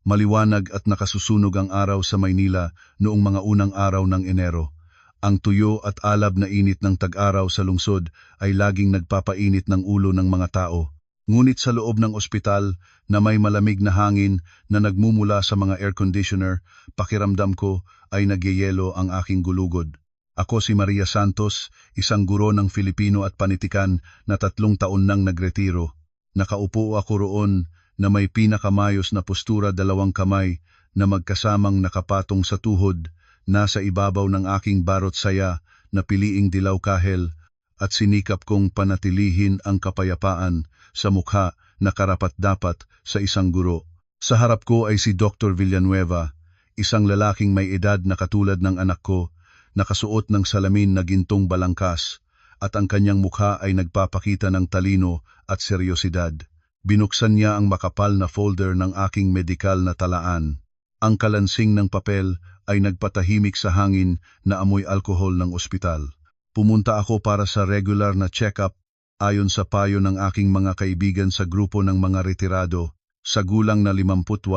Maliwanag at nakasusunog ang araw sa Maynila noong mga unang araw ng Enero. Ang tuyo at alab na init ng tag-araw sa lungsod ay laging nagpapainit ng ulo ng mga tao. Ngunit sa loob ng ospital na may malamig na hangin na nagmumula sa mga air conditioner, pakiramdam ko ay nagyayelo ang aking gulugod. Ako si Maria Santos, isang guro ng Filipino at panitikan na 3 taon nang nagretiro. Nakaupo ako roon na may pinakamayos na postura, 2 kamay na magkasamang nakapatong sa tuhod, nasa ibabaw ng aking barot saya na piliing dilaw kahel, at sinikap kong panatilihin ang kapayapaan sa mukha na karapat-dapat sa isang guro. Sa harap ko ay si Dr. Villanueva, isang lalaking may edad na katulad ng anak ko, nakasuot ng salamin na gintong balangkas, at ang kanyang mukha ay nagpapakita ng talino at seryosidad. Binuksan niya ang makapal na folder ng aking medikal na talaan. Ang kalansing ng papel ay nagpatahimik sa hangin na amoy alkohol ng ospital. Pumunta ako para sa regular na check-up ayon sa payo ng aking mga kaibigan sa grupo ng mga retirado. Sa gulang na 58,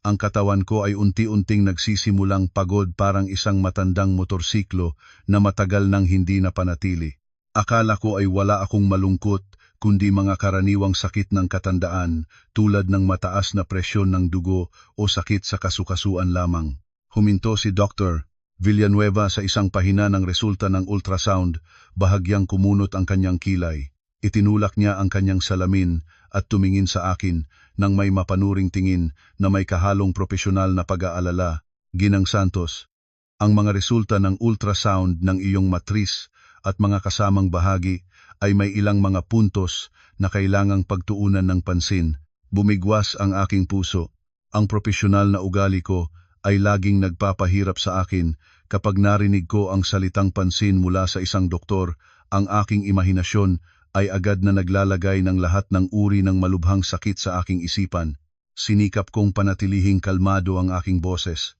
ang katawan ko ay unti-unting nagsisimulang pagod, parang isang matandang motorsiklo na matagal nang hindi napanatili. Akala ko ay wala akong malungkot, kundi mga karaniwang sakit ng katandaan tulad ng mataas na presyon ng dugo o sakit sa kasukasuan lamang. Huminto si Dr. Villanueva sa isang pahina ng resulta ng ultrasound, bahagyang kumunot ang kanyang kilay. Itinulak niya ang kanyang salamin at tumingin sa akin nang may mapanuring tingin na may kahalong profesional na pag-aalala. Ginang Santos, ang mga resulta ng ultrasound ng iyong matris at mga kasamang bahagi ay may ilang mga puntos na kailangang pagtuunan ng pansin. Bumigwas ang aking puso. Ang profesional na ugali ko ay laging nagpapahirap sa akin kapag narinig ko ang salitang pansin mula sa isang doktor. Ang aking imahinasyon ay agad na naglalagay ng lahat ng uri ng malubhang sakit sa aking isipan. Sinikap kong panatilihing kalmado ang aking boses.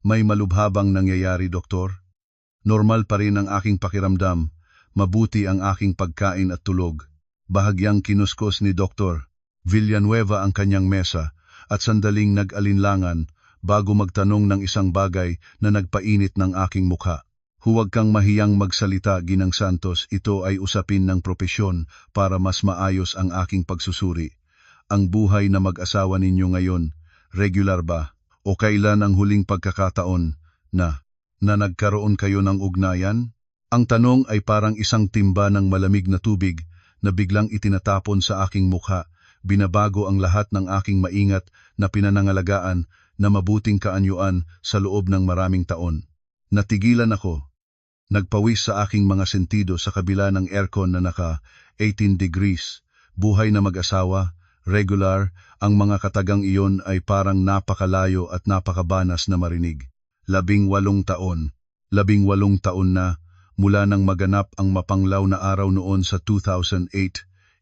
May malubha bang nangyayari, doktor? Normal pa rin ang aking pakiramdam. Mabuti ang aking pagkain at tulog. Bahagyang kinuskos ni Dr. Villanueva ang kanyang mesa at sandaling nag-alinlangan bago magtanong ng isang bagay na nagpainit ng aking mukha. Huwag kang mahiyang magsalita, Ginang Santos, ito ay usapin ng propesyon para mas maayos ang aking pagsusuri. Ang buhay na mag-asawa ninyo ngayon, regular ba? O kailan ang huling pagkakataon na nagkaroon kayo ng ugnayan? Ang tanong ay parang isang timba ng malamig na tubig na biglang itinatapon sa aking mukha. Binabago ang lahat ng aking maingat na pinanangalagaan na mabuting kaanyuan sa loob ng maraming taon. Natigilan ako. Nagpawis sa aking mga sentido sa kabila ng aircon na naka 18 degrees. Buhay na mag-asawa, regular, ang mga katagang iyon ay parang napakalayo at napakabanas na marinig. 18 taon. 18 taon na mula nang maganap ang mapanglaw na araw noon sa 2008,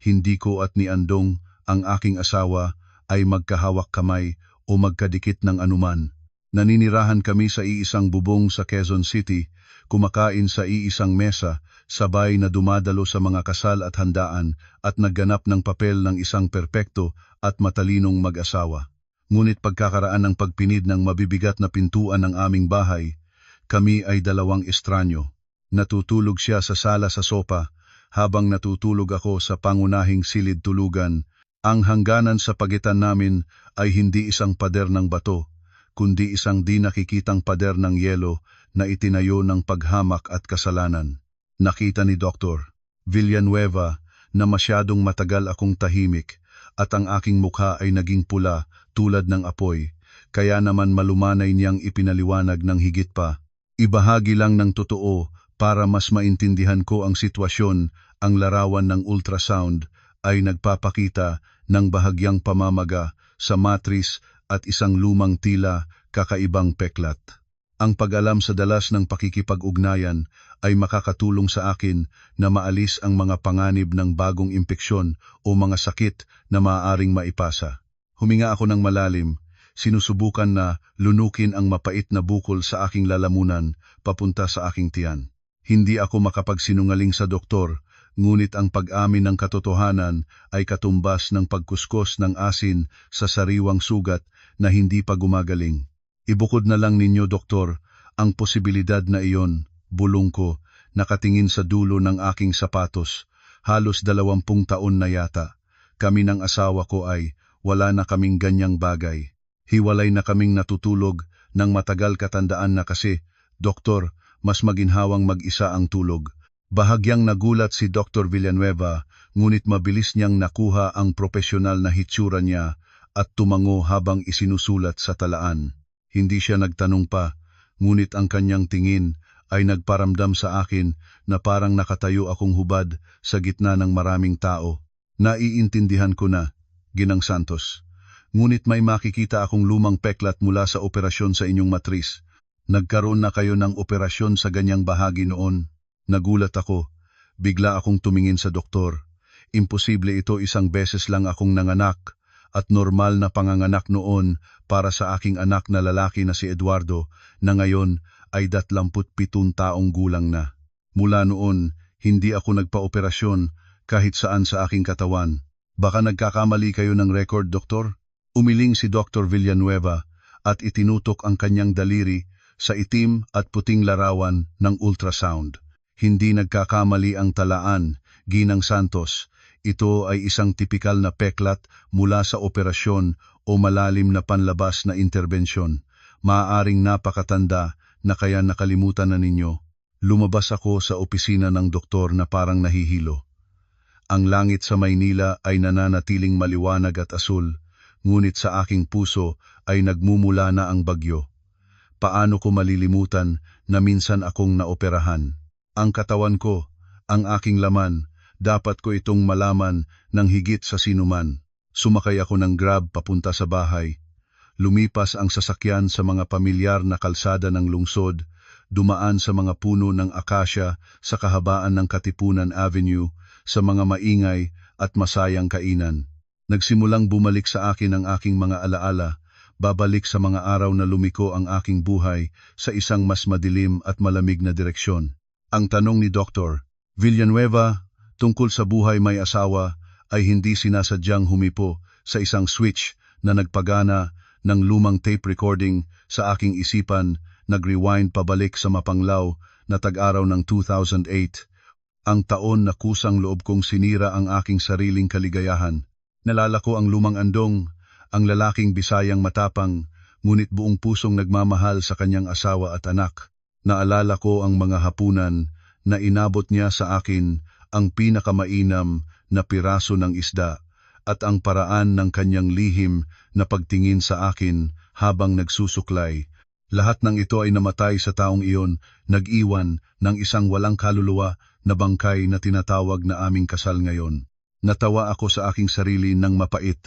hindi ko at ni Andong, ang aking asawa, ay magkahawak kamay o magkadikit ng anuman. Naninirahan kami sa iisang bubong sa Quezon City, kumakain sa iisang mesa, sabay na dumadalo sa mga kasal at handaan at nagganap ng papel ng isang perpekto at matalinong mag-asawa. Ngunit pagkakaraan ng pagpinid ng mabibigat na pintuan ng aming bahay, kami ay 2 estranyo. Natutulog siya sa sala sa sopa, habang natutulog ako sa pangunahing silid tulugan. Ang hangganan sa pagitan namin ay hindi isang pader ng bato, kundi isang di nakikitang pader ng yelo na itinayo ng paghamak at kasalanan. Nakita ni Dr. Villanueva na masyadong matagal akong tahimik at ang aking mukha ay naging pula tulad ng apoy, kaya naman malumanay niyang ipinaliwanag ng higit pa. Ibahagi lang ng totoo para mas maintindihan ko ang sitwasyon. Ang larawan ng ultrasound ay nagpapakita ng bahagyang pamamaga sa matris at isang lumang tila kakaibang peklat. Ang pag-alam sa dalas ng pakikipag-ugnayan ay makakatulong sa akin na maalis ang mga panganib ng bagong impeksyon o mga sakit na maaaring maipasa. Huminga ako ng malalim, sinusubukan na lunukin ang mapait na bukol sa aking lalamunan papunta sa aking tiyan. Hindi ako makapagsinungaling sa doktor, ngunit ang pag-amin ng katotohanan ay katumbas ng pagkuskos ng asin sa sariwang sugat na hindi pa gumagaling. Ibukod na lang ninyo, doktor, ang posibilidad na iyon, bulong ko, nakatingin sa dulo ng aking sapatos. Halos 20 taon na yata. Kami ng asawa ko ay wala na kaming ganyang bagay. Hiwalay na kaming natutulog ng matagal, katandaan na kasi, doktor, mas maginhawang mag-isa ang tulog. Bahagyang nagulat si Dr. Villanueva, ngunit mabilis niyang nakuha ang profesional na hitsura niya at tumango habang isinusulat sa talaan. Hindi siya nagtanong pa, ngunit ang kanyang tingin ay nagparamdam sa akin na parang nakatayo akong hubad sa gitna ng maraming tao. Naiintindihan ko na, Ginang Santos. Ngunit may makikita akong lumang peklat mula sa operasyon sa inyong matris. Nagkaroon na kayo ng operasyon sa ganyang bahagi noon. Nagulat ako. Bigla akong tumingin sa doktor. Imposible ito, isang beses lang akong nanganak at normal na panganganak noon para sa aking anak na lalaki na si Eduardo na ngayon ay 27 taong gulang na. Mula noon, hindi ako nagpa-operasyon kahit saan sa aking katawan. Baka nagkakamali kayo ng record, doktor? Umiling si Dr. Villanueva at itinutok ang kanyang daliri sa itim at puting larawan ng ultrasound. Hindi nagkakamali ang talaan, Ginang Santos. Ito ay isang tipikal na peklat mula sa operasyon o malalim na panlabas na interbensyon. Maaaring napakatanda na kaya nakalimutan na ninyo. Lumabas ako sa opisina ng doktor na parang nahihilo. Ang langit sa Maynila ay nananatiling maliwanag at asul, ngunit sa aking puso ay nagmumula na ang bagyo. Paano ko malilimutan na minsan akong naoperahan? Ang katawan ko, ang aking laman, dapat ko itong malaman ng higit sa sinuman. Sumakay ako ng Grab papunta sa bahay. Lumipas ang sasakyan sa mga pamilyar na kalsada ng lungsod, dumaan sa mga puno ng akasya sa kahabaan ng Katipunan Avenue, sa mga maingay at masayang kainan. Nagsimulang bumalik sa akin ang aking mga alaala, babalik sa mga araw na lumiko ang aking buhay sa isang mas madilim at malamig na direksyon. Ang tanong ni Dr. Villanueva tungkol sa buhay may asawa ay hindi sinasadyang humipo sa isang switch na nagpagana ng lumang tape recording sa aking isipan, nag-rewind pabalik sa mapanglaw na tag-araw ng 2008, ang taon na kusang loob kong sinira ang aking sariling kaligayahan. Nalala ko ang lumang andong, ang lalaking Bisayang matapang, ngunit buong pusong nagmamahal sa kanyang asawa at anak. Naalala ko ang mga hapunan na inabot niya sa akin, ang pinakamainam na piraso ng isda, at ang paraan ng kanyang lihim na pagtingin sa akin habang nagsusuklay. Lahat ng ito ay namatay sa taong iyon, nag-iwan ng isang walang kaluluwa na bangkay na tinatawag na aming kasal ngayon. Natawa ako sa aking sarili ng mapait.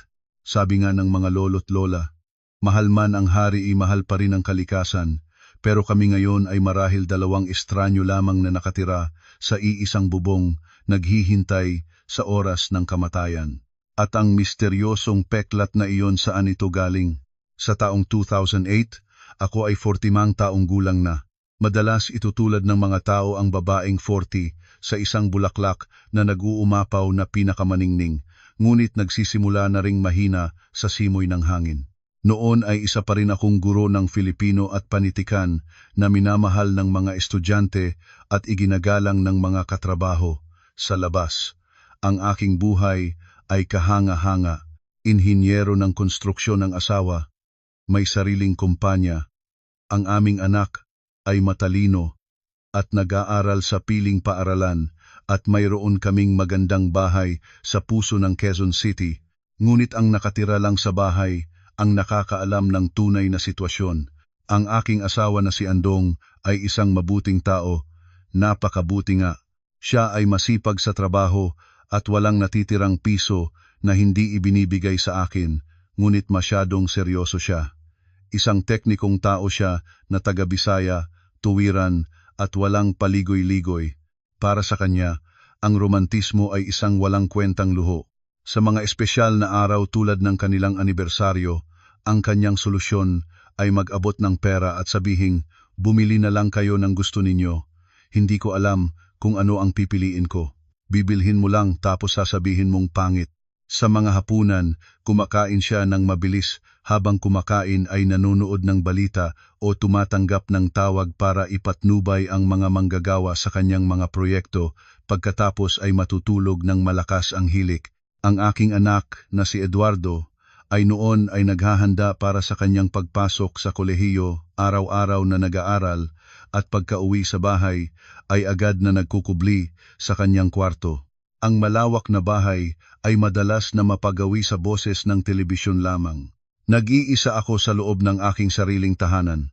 Sabi nga ng mga lolo't lola, mahal man ang hari, mahal pa rin ang kalikasan. Pero kami ngayon ay marahil 2 estranyo lamang na nakatira sa iisang bubong, naghihintay sa oras ng kamatayan. At ang misteryosong peklat na iyon, saan ito galing? Sa taong 2008, ako ay 40 taong gulang na. Madalas itutulad ng mga tao ang babaeng 40 sa isang bulaklak na nag-uumapaw na pinakamaningning, ngunit nagsisimula na ring mahina sa simoy ng hangin. Noon ay isa pa rin akong guro ng Filipino at panitikan na minamahal ng mga estudyante at iginagalang ng mga katrabaho. Sa labas, ang aking buhay ay kahanga-hanga, inhinyero ng konstruksyon ng asawa, may sariling kumpanya. Ang aming anak ay matalino at nag-aaral sa piling paaralan at mayroon kaming magandang bahay sa puso ng Quezon City, ngunit ang nakatira lang sa bahay ang nakakaalam ng tunay na sitwasyon. Ang aking asawa na si Andong ay isang mabuting tao, napakabuti nga. Siya ay masipag sa trabaho at walang natitirang piso na hindi ibinibigay sa akin, ngunit masyadong seryoso siya. Isang teknikong tao siya na taga-Bisaya, tuwiran at walang paligoy-ligoy. Para sa kanya, ang romantismo ay isang walang kwentang luho. Sa mga espesyal na araw tulad ng kanilang anibersaryo, ang kanyang solusyon ay mag-abot ng pera at sabihing, bumili na lang kayo ng gusto ninyo. Hindi ko alam kung ano ang pipiliin ko. Bibilhin mo lang tapos sasabihin mong pangit. Sa mga hapunan, kumakain siya ng mabilis, habang kumakain ay nanonood ng balita o tumatanggap ng tawag para ipatnubay ang mga manggagawa sa kanyang mga proyekto, pagkatapos ay matutulog ng malakas ang hilik. Ang aking anak na si Eduardo ay noon ay naghahanda para sa kanyang pagpasok sa kolehiyo, araw-araw na nag-aaral, at pagka-uwi sa bahay ay agad na nagkukubli sa kanyang kwarto. Ang malawak na bahay ay madalas na mapagawi sa boses ng telebisyon lamang. Nag-iisa ako sa loob ng aking sariling tahanan.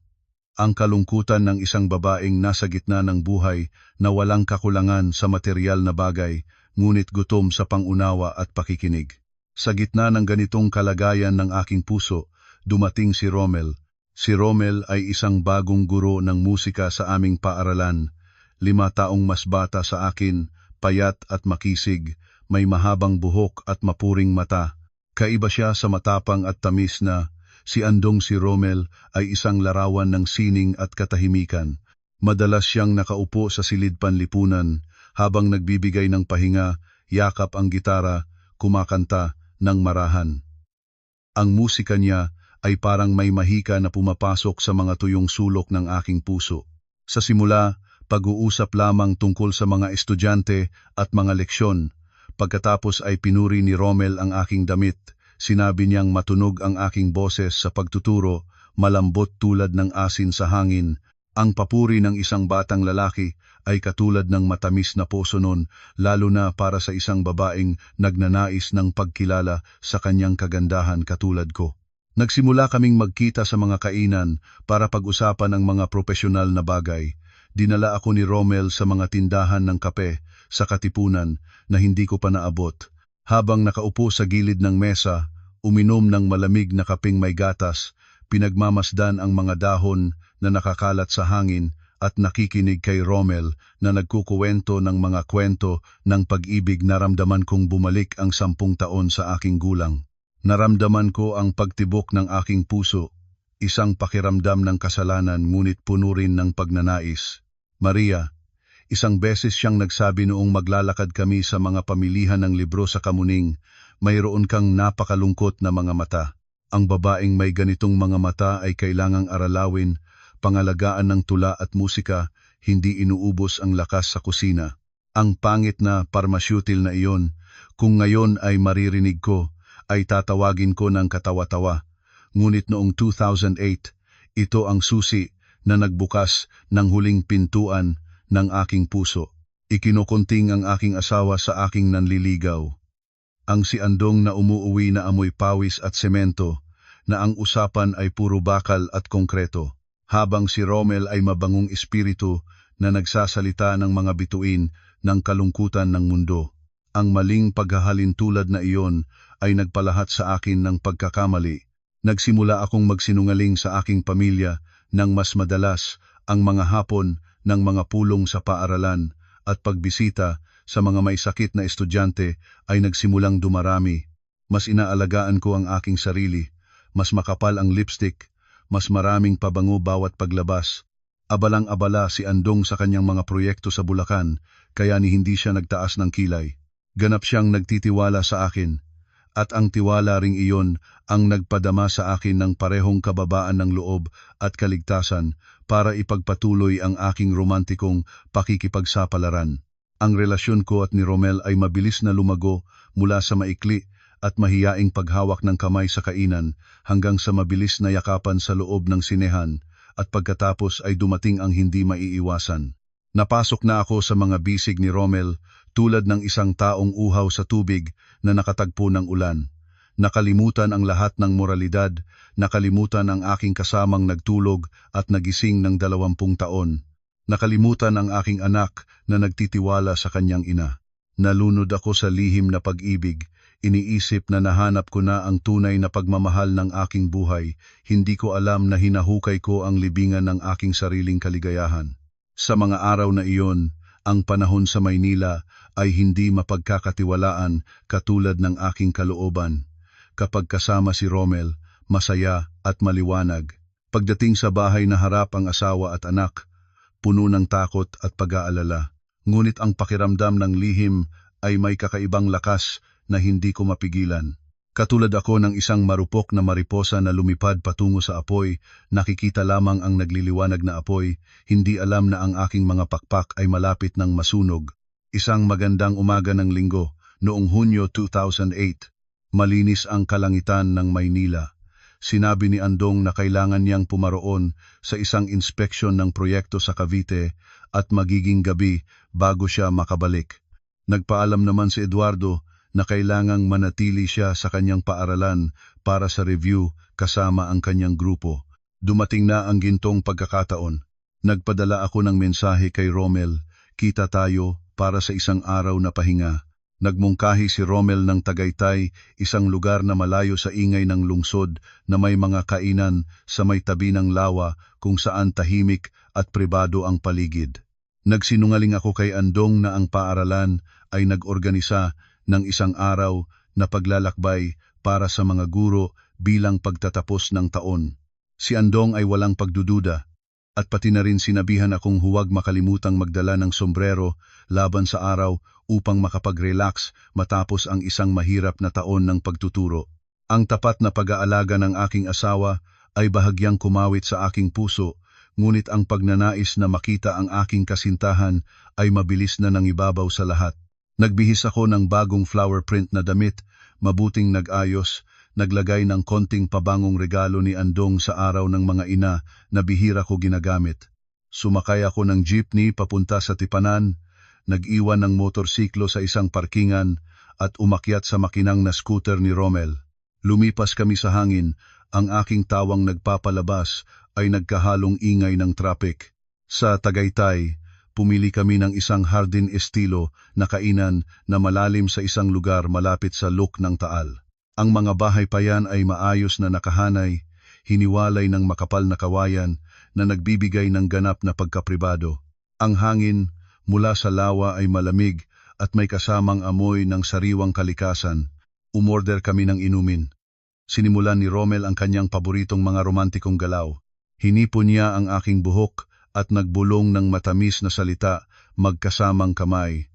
Ang kalungkutan ng isang babaeng nasa gitna ng buhay na walang kakulangan sa materyal na bagay, ngunit gutom sa pangunawa at pakikinig. Sa gitna ng ganitong kalagayan ng aking puso, dumating si Romel. Si Romel ay isang bagong guro ng musika sa aming paaralan. 5 taong mas bata sa akin, payat at makisig, may mahabang buhok at mapuring mata. Kaiba siya sa matapang at tamis na si Romel ay isang larawan ng sining at katahimikan. Madalas siyang nakaupo sa silid panlipunan habang nagbibigay ng pahinga, yakap ang gitara, kumakanta ng marahan. Ang musika niya ay parang may mahika na pumapasok sa mga tuyong sulok ng aking puso. Sa simula, pag-uusap lamang tungkol sa mga estudyante at mga leksyon. Pagkatapos ay pinuri ni Romel ang aking damit. Sinabi niyang matunog ang aking boses sa pagtuturo, malambot tulad ng asin sa hangin. Ang papuri ng isang batang lalaki ay katulad ng matamis na puso nun, lalo na para sa isang babaeng nagnanais ng pagkilala sa kanyang kagandahan katulad ko. Nagsimula kaming magkita sa mga kainan para pag-usapan ang mga profesional na bagay. Dinala ako ni Romel sa mga tindahan ng kape sa Katipunan na hindi ko pa naabot. Habang nakaupo sa gilid ng mesa, uminom ng malamig na kapeng may gatas, pinagmamasdan ang mga dahon na nakakalat sa hangin at nakikinig kay Romel na nagkukuwento ng mga kwento ng pag-ibig. Naramdaman kong bumalik ang 10 taon sa aking gulang. Naramdaman ko ang pagtibok ng aking puso. Isang pakiramdam ng kasalanan ngunit puno rin ng pagnanais. Maria, isang beses siyang nagsabi noong maglalakad kami sa mga pamilihan ng libro sa Kamuning, mayroon kang napakalungkot na mga mata. Ang babaeng may ganitong mga mata ay kailangang aralawin, pangalagaan ng tula at musika, hindi inuubos ang lakas sa kusina. Ang pangit na parmasyutil na iyon, kung ngayon ay maririnig ko, ay tatawagin ko ng katawa-tawa. Ngunit noong 2008, ito ang susi na nagbukas ng huling pintuan ng aking puso. Ikinukunting ang aking asawa sa aking nanliligaw. Ang si Andong na umuuwi na amoy pawis at semento, na ang usapan ay puro bakal at konkreto. Habang si Romel ay mabangong espiritu na nagsasalita ng mga bituin ng kalungkutan ng mundo. Ang maling paghahalin tulad na iyon ay nagpalahat sa akin ng pagkakamali. Nagsimula akong magsinungaling sa aking pamilya nang mas madalas ang mga hapon ng mga pulong sa paaralan at pagbisita sa mga may sakit na estudyante ay nagsimulang dumarami. Mas inaalagaan ko ang aking sarili, mas makapal ang lipstick, mas maraming pabango bawat paglabas. Abalang-abala si Andong sa kanyang mga proyekto sa Bulacan, kaya ni hindi siya nagtaas ng kilay. Ganap siyang nagtitiwala sa akin, at ang tiwala ring iyon ang nagpadama sa akin ng parehong kababaan ng loob at kaligtasan para ipagpatuloy ang aking romantikong pakikipagsapalaran. Ang relasyon ko at ni Romel ay mabilis na lumago mula sa maikli at mahiyaing paghawak ng kamay sa kainan hanggang sa mabilis na yakapan sa loob ng sinehan, at pagkatapos ay dumating ang hindi maiiwasan. Napasok na ako sa mga bisig ni Romel tulad ng isang taong uhaw sa tubig na nakatagpo ng ulan. Nakalimutan ang lahat ng moralidad, nakalimutan ang aking kasamang nagtulog at nagising ng 20 taon. Nakalimutan ang aking anak na nagtitiwala sa kanyang ina. Nalunod ako sa lihim na pag-ibig, iniisip na nahanap ko na ang tunay na pagmamahal ng aking buhay. Hindi ko alam na hinahukay ko ang libingan ng aking sariling kaligayahan. Sa mga araw na iyon, ang panahon sa Maynila ay hindi mapagkakatiwalaan katulad ng aking kalooban. Kapag kasama si Romel, masaya at maliwanag. Pagdating sa bahay na harap ang asawa at anak, puno ng takot at pag-aalala. Ngunit ang pakiramdam ng lihim ay may kakaibang lakas na hindi ko mapigilan. Katulad ako ng isang marupok na mariposa na lumipad patungo sa apoy, nakikita lamang ang nagliliwanag na apoy, hindi alam na ang aking mga pakpak ay malapit ng masunog. Isang magandang umaga ng linggo, noong Hunyo 2008, malinis ang kalangitan ng Maynila. Sinabi ni Andong na kailangan niyang pumaroon sa isang inspeksyon ng proyekto sa Cavite at magiging gabi bago siya makabalik. Nagpaalam naman si Eduardo na kailangang manatili siya sa kanyang paaralan para sa review kasama ang kanyang grupo. Dumating na ang gintong pagkakataon. Nagpadala ako ng mensahe kay Romel, kita tayo para sa isang araw na pahinga. Nagmungkahi si Romel ng Tagaytay, isang lugar na malayo sa ingay ng lungsod na may mga kainan sa may tabi ng lawa kung saan tahimik at pribado ang paligid. Nagsinungaling ako kay Andong na ang paaralan ay nag-organisa ng isang araw na paglalakbay para sa mga guro bilang pagtatapos ng taon. Si Andong ay walang pagdududa at pati na rin sinabihan akong huwag makalimutang magdala ng sombrero laban sa araw upang makapag-relax matapos ang isang mahirap na taon ng pagtuturo. Ang tapat na pag-aalaga ng aking asawa ay bahagyang kumawit sa aking puso, ngunit ang pagnanais na makita ang aking kasintahan ay mabilis na nangibabaw sa lahat. Nagbihis ako ng bagong flower print na damit, mabuting nag-ayos, naglagay ng konting pabangong regalo ni Andong sa araw ng mga ina na bihira ko ginagamit. Sumakay ako ng jeepney papunta sa Tipanan, nag-iwan ng motorsiklo sa isang parkingan at umakyat sa makinang na scooter ni Romel. Lumipas kami sa hangin, ang aking tawang nagpapalabas ay nagkahalong ingay ng traffic. Sa Tagaytay, pumili kami ng isang hardin estilo na kainan na malalim sa isang lugar malapit sa Lok ng Taal. Ang mga bahay pa yan ay maayos na nakahanay, hiniwalay ng makapal na kawayan na nagbibigay ng ganap na pagkapribado. Ang hangin mula sa lawa ay malamig at may kasamang amoy ng sariwang kalikasan. Umorder kami ng inumin. Sinimulan ni Romel ang kanyang paboritong mga romantikong galaw. Hinipon niya ang aking buhok at nagbulong ng matamis na salita, magkasamang kamay.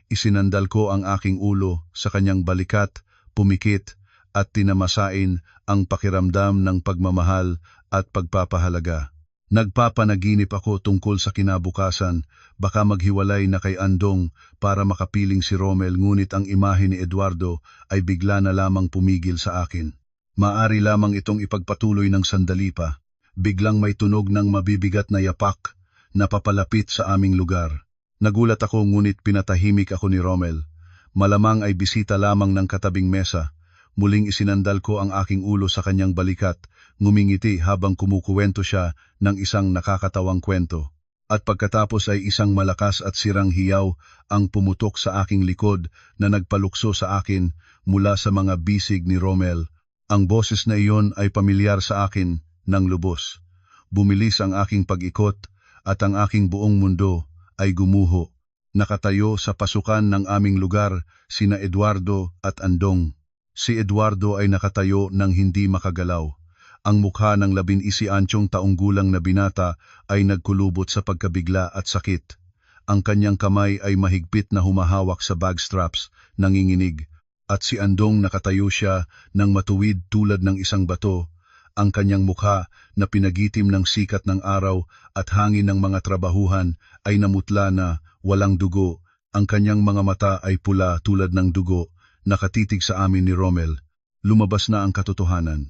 Isinandal ko ang aking ulo sa kanyang balikat, pumikit, at tinamasain ang pakiramdam ng pagmamahal at pagpapahalaga. Nagpapanaginip ako tungkol sa kinabukasan, baka maghiwalay na kay Andong para makapiling si Romel, ngunit ang imahe ni Eduardo ay bigla na lamang pumigil sa akin. Maari lamang itong ipagpatuloy ng sandali pa. Biglang may tunog ng mabibigat na yapak na papalapit sa aming lugar. Nagulat ako ngunit pinatahimik ako ni Romel. Malamang ay bisita lamang ng katabing mesa. Muling isinandal ko ang aking ulo sa kanyang balikat, ngumingiti habang kumukuwento siya ng isang nakakatawang kwento. At pagkatapos ay isang malakas at sirang hiyaw ang pumutok sa aking likod na nagpalukso sa akin mula sa mga bisig ni Romel. Ang boses na iyon ay pamilyar sa akin ng lubos. Bumilis ang aking pag-ikot at ang aking buong mundo ay gumuho. Nakatayo sa pasukan ng aming lugar sina Eduardo at Andong. Si Eduardo ay nakatayo ng hindi makagalaw. Ang mukha ng 11 taong gulang na binata ay nagkulubot sa pagkabigla at sakit. Ang kanyang kamay ay mahigpit na humahawak sa bag straps, nanginginig. At si Andong nakatayo siya ng matuwid tulad ng isang bato. Ang kanyang mukha na pinagitim ng sikat ng araw at hangin ng mga trabahuhan ay namutla na walang dugo. Ang kanyang mga mata ay pula tulad ng dugo, nakatitig sa amin ni Romel. Lumabas na ang katotohanan.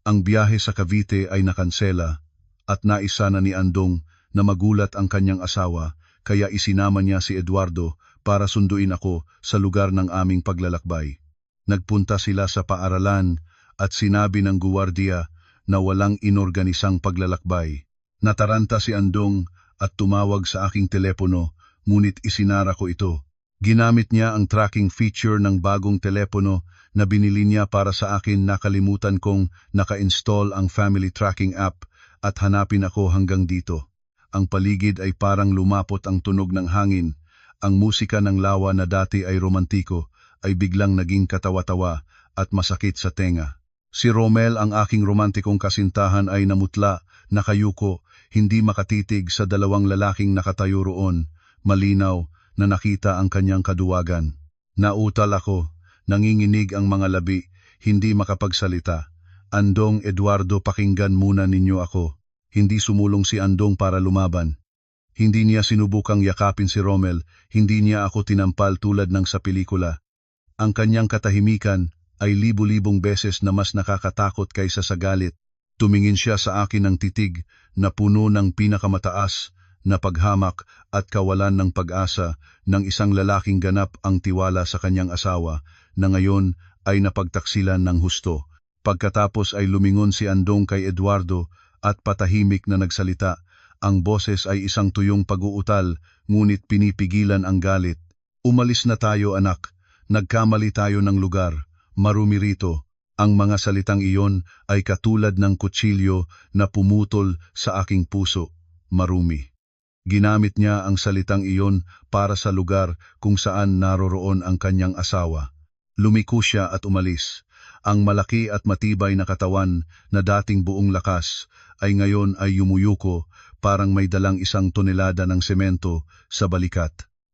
Ang biyahe sa Cavite ay nakansela at naisa na ni Andong na magulat ang kanyang asawa, kaya isinama niya si Eduardo para sunduin ako sa lugar ng aming paglalakbay. Nagpunta sila sa paaralan at sinabi ng guwardiya na walang inorganisang paglalakbay. Nataranta si Andong at tumawag sa aking telepono, ngunit isinara ko ito. Ginamit niya ang tracking feature ng bagong telepono na binili niya para sa akin. Nakalimutan kong naka-install ang family tracking app at hanapin ako hanggang dito. Ang paligid ay parang lumapot ang tunog ng hangin. Ang musika ng lawa na dati ay romantiko ay biglang naging katawa-tawa at masakit sa tenga. Si Romel, ang aking romantikong kasintahan, ay namutla, nakayuko, hindi makatitig sa dalawang lalaking nakatayo roon. Malinaw na nakita ang kanyang kaduwagan. Nautal ako, Nanginginig ang mga labi, hindi makapagsalita. Andong, Eduardo, pakinggan muna ninyo ako. Hindi sumulong si Andong para lumaban. Hindi niya sinubukang yakapin si Rommel, hindi niya ako tinampal tulad ng sa pelikula. Ang kanyang katahimikan ay libu-libong beses na mas nakakatakot kaysa sa galit. Tumingin siya sa akin ng titig na puno ng pinakamataas na paghamak at kawalan ng pag-asa ng isang lalaking ganap ang tiwala sa kanyang asawa na ngayon ay napagtaksilan ng husto. Pagkatapos ay lumingon si Andong kay Eduardo at patahimik na nagsalita. Ang boses ay isang tuyong pag-uutal, ngunit pinipigilan ang galit. Umalis na tayo, anak. Nagkamali tayo ng lugar. Marumi rito. Ang mga salitang iyon ay katulad ng kutsilyo na pumutol sa aking puso. Marumi. Ginamit niya ang salitang iyon para sa lugar kung saan naroroon ang kanyang asawa. Lumiko siya at umalis. Ang malaki at matibay na katawan na dating buong lakas ay ngayon ay yumuyuko, parang may dalang 1 tonelada ng semento sa balikat.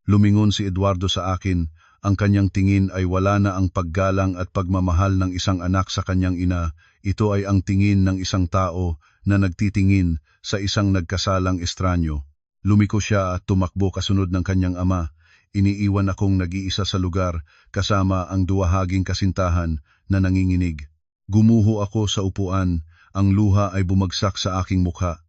Lumingon si Eduardo sa akin, ang kanyang tingin ay wala na ang paggalang at pagmamahal ng isang anak sa kanyang ina. Ito ay ang tingin ng isang tao na nagtitingin sa isang nagkasalang estranyo. Lumiko siya at tumakbo kasunod ng kanyang ama. Iniiwan akong nag-iisa sa lugar kasama ang duwahaging kasintahan na nanginginig. Gumuho ako sa upuan, ang luha ay bumagsak sa aking mukha.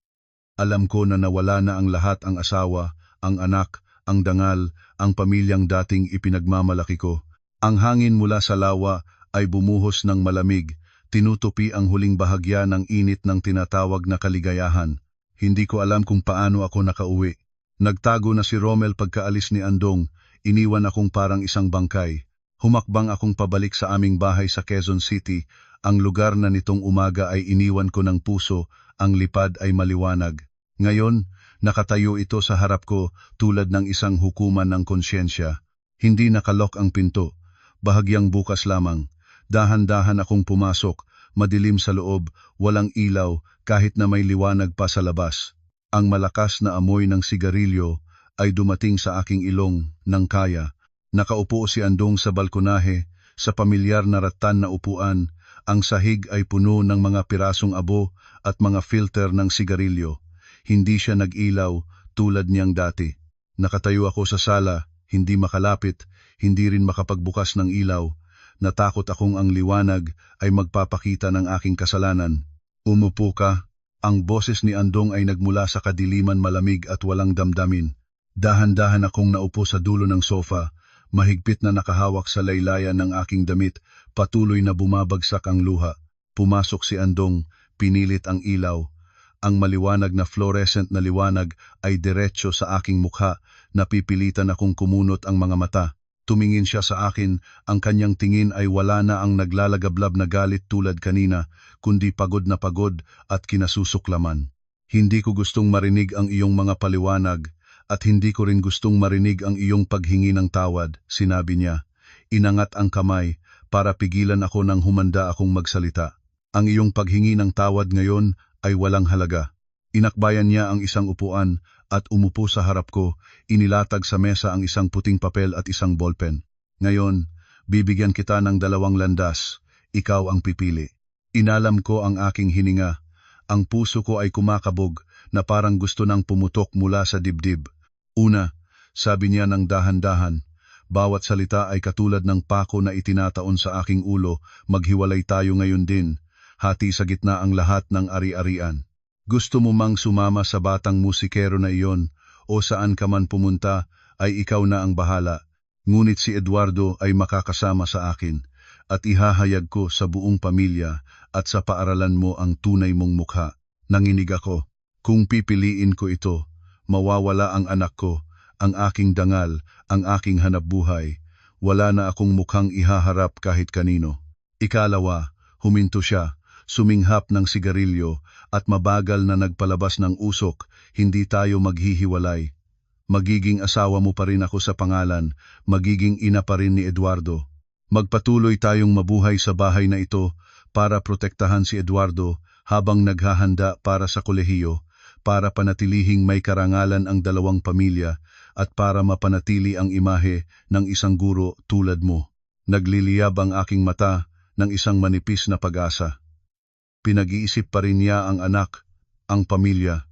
Alam ko na nawala na ang lahat, ang asawa, ang anak, ang dangal, ang pamilyang dating ipinagmamalaki ko. Ang hangin mula sa lawa ay bumuhos ng malamig, tinutupi ang huling bahagya ng init ng tinatawag na kaligayahan. Hindi ko alam kung paano ako nakauwi. Nagtago na si Rommel pagkaalis ni Andong, iniwan akong parang isang bangkay. Humakbang akong pabalik sa aming bahay sa Quezon City, ang lugar na nitong umaga ay iniwan ko ng puso, ang lipad ay maliwanag. Ngayon, nakatayo ito sa harap ko tulad ng isang hukuman ng konsyensya. Hindi nakalok ang pinto, bahagyang bukas lamang. Dahan-dahan akong pumasok, madilim sa loob, walang ilaw kahit na may liwanag pa sa labas. Ang malakas na amoy ng sigarilyo ay dumating sa aking ilong ng kaya. Nakaupo si Andong sa balkonahe, sa pamilyar na rattan na upuan. Ang sahig ay puno ng mga pirasong abo at mga filter ng sigarilyo. Hindi siya nag-ilaw tulad niyang dati. Nakatayo ako sa sala, hindi makalapit, hindi rin makapagbukas ng ilaw. Natakot akong ang liwanag ay magpapakita ng aking kasalanan. Umupo ka. Ang boses ni Andong ay nagmula sa kadiliman, malamig at walang damdamin. Dahan-dahan akong naupo sa dulo ng sofa, mahigpit na nakahawak sa laylayan ng aking damit, patuloy na bumabagsak ang luha. Pumasok si Andong, pinilit ang ilaw. Ang maliwanag na fluorescent na liwanag ay diretso sa aking mukha, napipilitan akong kumunot ang mga mata. Tumingin siya sa akin, ang kanyang tingin ay wala na ang naglalagablab na galit tulad kanina, kundi pagod na pagod at kinasusuklaman. Hindi ko gustong marinig ang iyong mga paliwanag, at hindi ko rin gustong marinig ang iyong paghingi ng tawad, sinabi niya. Inangat ang kamay para pigilan ako nang humanda akong magsalita. Ang iyong paghingi ng tawad ngayon ay walang halaga. Inakbayan niya ang isang upuan at umupo sa harap ko, inilatag sa mesa ang isang puting papel at isang ballpen. Ngayon, bibigyan kita ng 2 landas, ikaw ang pipili. Inalam ko ang aking hininga. Ang puso ko ay kumakabog na parang gusto nang pumutok mula sa dibdib. Una, sabi niya ng dahan-dahan, bawat salita ay katulad ng pako na itinataon sa aking ulo, maghiwalay tayo ngayon din, hati sa gitna ang lahat ng ari-arian. Gusto mo mang sumama sa batang musikero na iyon, o saan ka man pumunta, ay ikaw na ang bahala. Ngunit si Eduardo ay makakasama sa akin, at ihahayag ko sa buong pamilya at sa paaralan mo ang tunay mong mukha. Nanginig ako. Kung pipiliin ko ito, mawawala ang anak ko, ang aking dangal, ang aking hanapbuhay. Wala na akong mukhang ihaharap kahit kanino. Ikalawa, huminto siya, suminghap ng sigarilyo at mabagal na nagpalabas ng usok. Hindi tayo maghihiwalay. Magiging asawa mo pa rin ako sa pangalan, magiging ina pa rin ni Eduardo. Magpatuloy tayong mabuhay sa bahay na ito para protektahan si Eduardo habang naghahanda para sa kolehiyo, para panatilihing may karangalan ang 2 pamilya at para mapanatili ang imahe ng isang guro tulad mo. Nagliliyab ang aking mata ng isang manipis na pag-asa. Pinag-iisip pa rin niya ang anak, ang pamilya.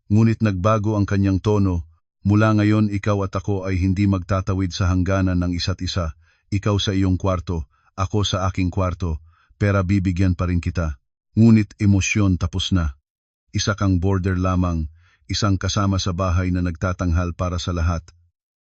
Ngunit nagbago ang kanyang tono. Mula ngayon ikaw at ako ay hindi magtatawid sa hangganan ng isa't isa. Ikaw sa iyong kwarto, ako sa aking kwarto, pera bibigyan pa rin kita. Ngunit emosyon tapos na. Isa kang border lamang, isang kasama sa bahay na nagtatanghal para sa lahat.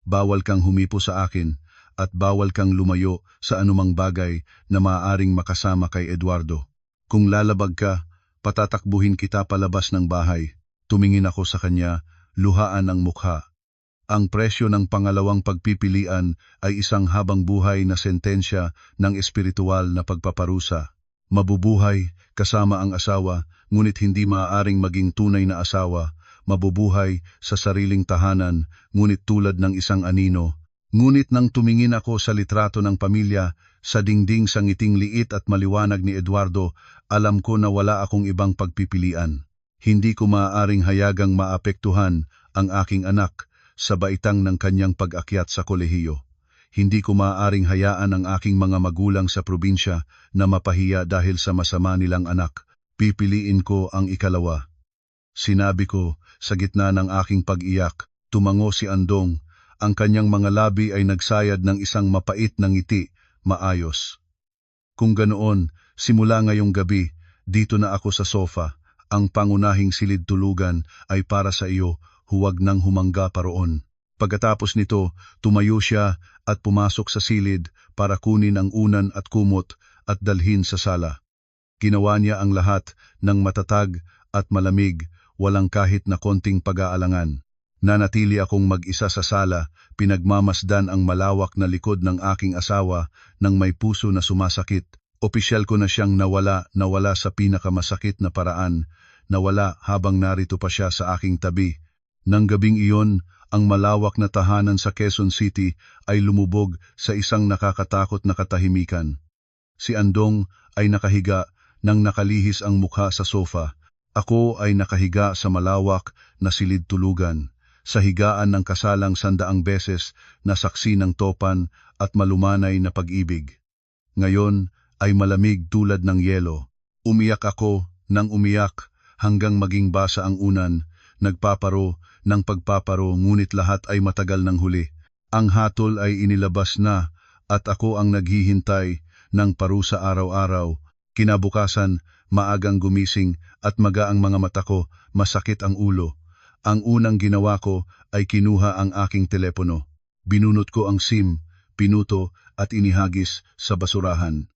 Bawal kang humipo sa akin at bawal kang lumayo sa anumang bagay na maaaring makasama kay Eduardo. Kung lalabag ka, patatakbuhin kita palabas ng bahay. Tumingin ako sa kanya, luhaan ang mukha. Ang presyo ng pangalawang pagpipilian ay isang habang buhay na sentensya ng espiritual na pagpaparusa. Mabubuhay kasama ang asawa, ngunit hindi maaaring maging tunay na asawa. Mabubuhay sa sariling tahanan, ngunit tulad ng isang anino. Ngunit nang tumingin ako sa litrato ng pamilya, sa dingding sa ngiting liit at maliwanag ni Eduardo, alam ko na wala akong ibang pagpipilian. Hindi ko maaaring hayagang maapektuhan ang aking anak sa baitang ng kanyang pag-akyat sa kolehiyo. Hindi ko maaaring hayaan ang aking mga magulang sa probinsya na mapahiya dahil sa masama nilang anak. Pipiliin ko ang ikalawa. Sinabi ko, sa gitna ng aking pag-iyak, tumango si Andong. Ang kanyang mga labi ay nagsayad ng isang mapait na ngiti, maayos. Kung ganoon, simula ngayong gabi, dito na ako sa sofa. Ang pangunahing silid tulugan ay para sa iyo, huwag nang humangga pa roon. Pagkatapos nito, tumayo siya at pumasok sa silid para kunin ang unan at kumot at dalhin sa sala. Ginawa niya ang lahat ng matatag at malamig, walang kahit na konting pag-aalangan. Nanatili akong mag-isa sa sala, pinagmamasdan ang malawak na likod ng aking asawa ng may puso na sumasakit. Opisyal ko na siyang nawala sa pinakamasakit na paraan, nawala habang narito pa siya sa aking tabi. Nang gabing iyon, ang malawak na tahanan sa Quezon City ay lumubog sa isang nakakatakot na katahimikan. Si Andong ay nakahiga nang nakalihis ang mukha sa sofa. Ako ay nakahiga sa malawak na silid tulugan, sa higaan ng kasalang 100 beses na saksi ng topan at malumanay na pag-ibig. Ngayon ay malamig tulad ng yelo. Umiyak ako nang umiyak hanggang maging basa ang unan, nagpaparo ng pagpaparo, ngunit lahat ay matagal ng huli. Ang hatol ay inilabas na at ako ang naghihintay ng parusa araw-araw. Kinabukasan, maagang gumising at maga ang mga mata ko, masakit ang ulo. Ang unang ginawa ko ay kinuha ang aking telepono. Binunot ko ang SIM, pinuto at inihagis sa basurahan.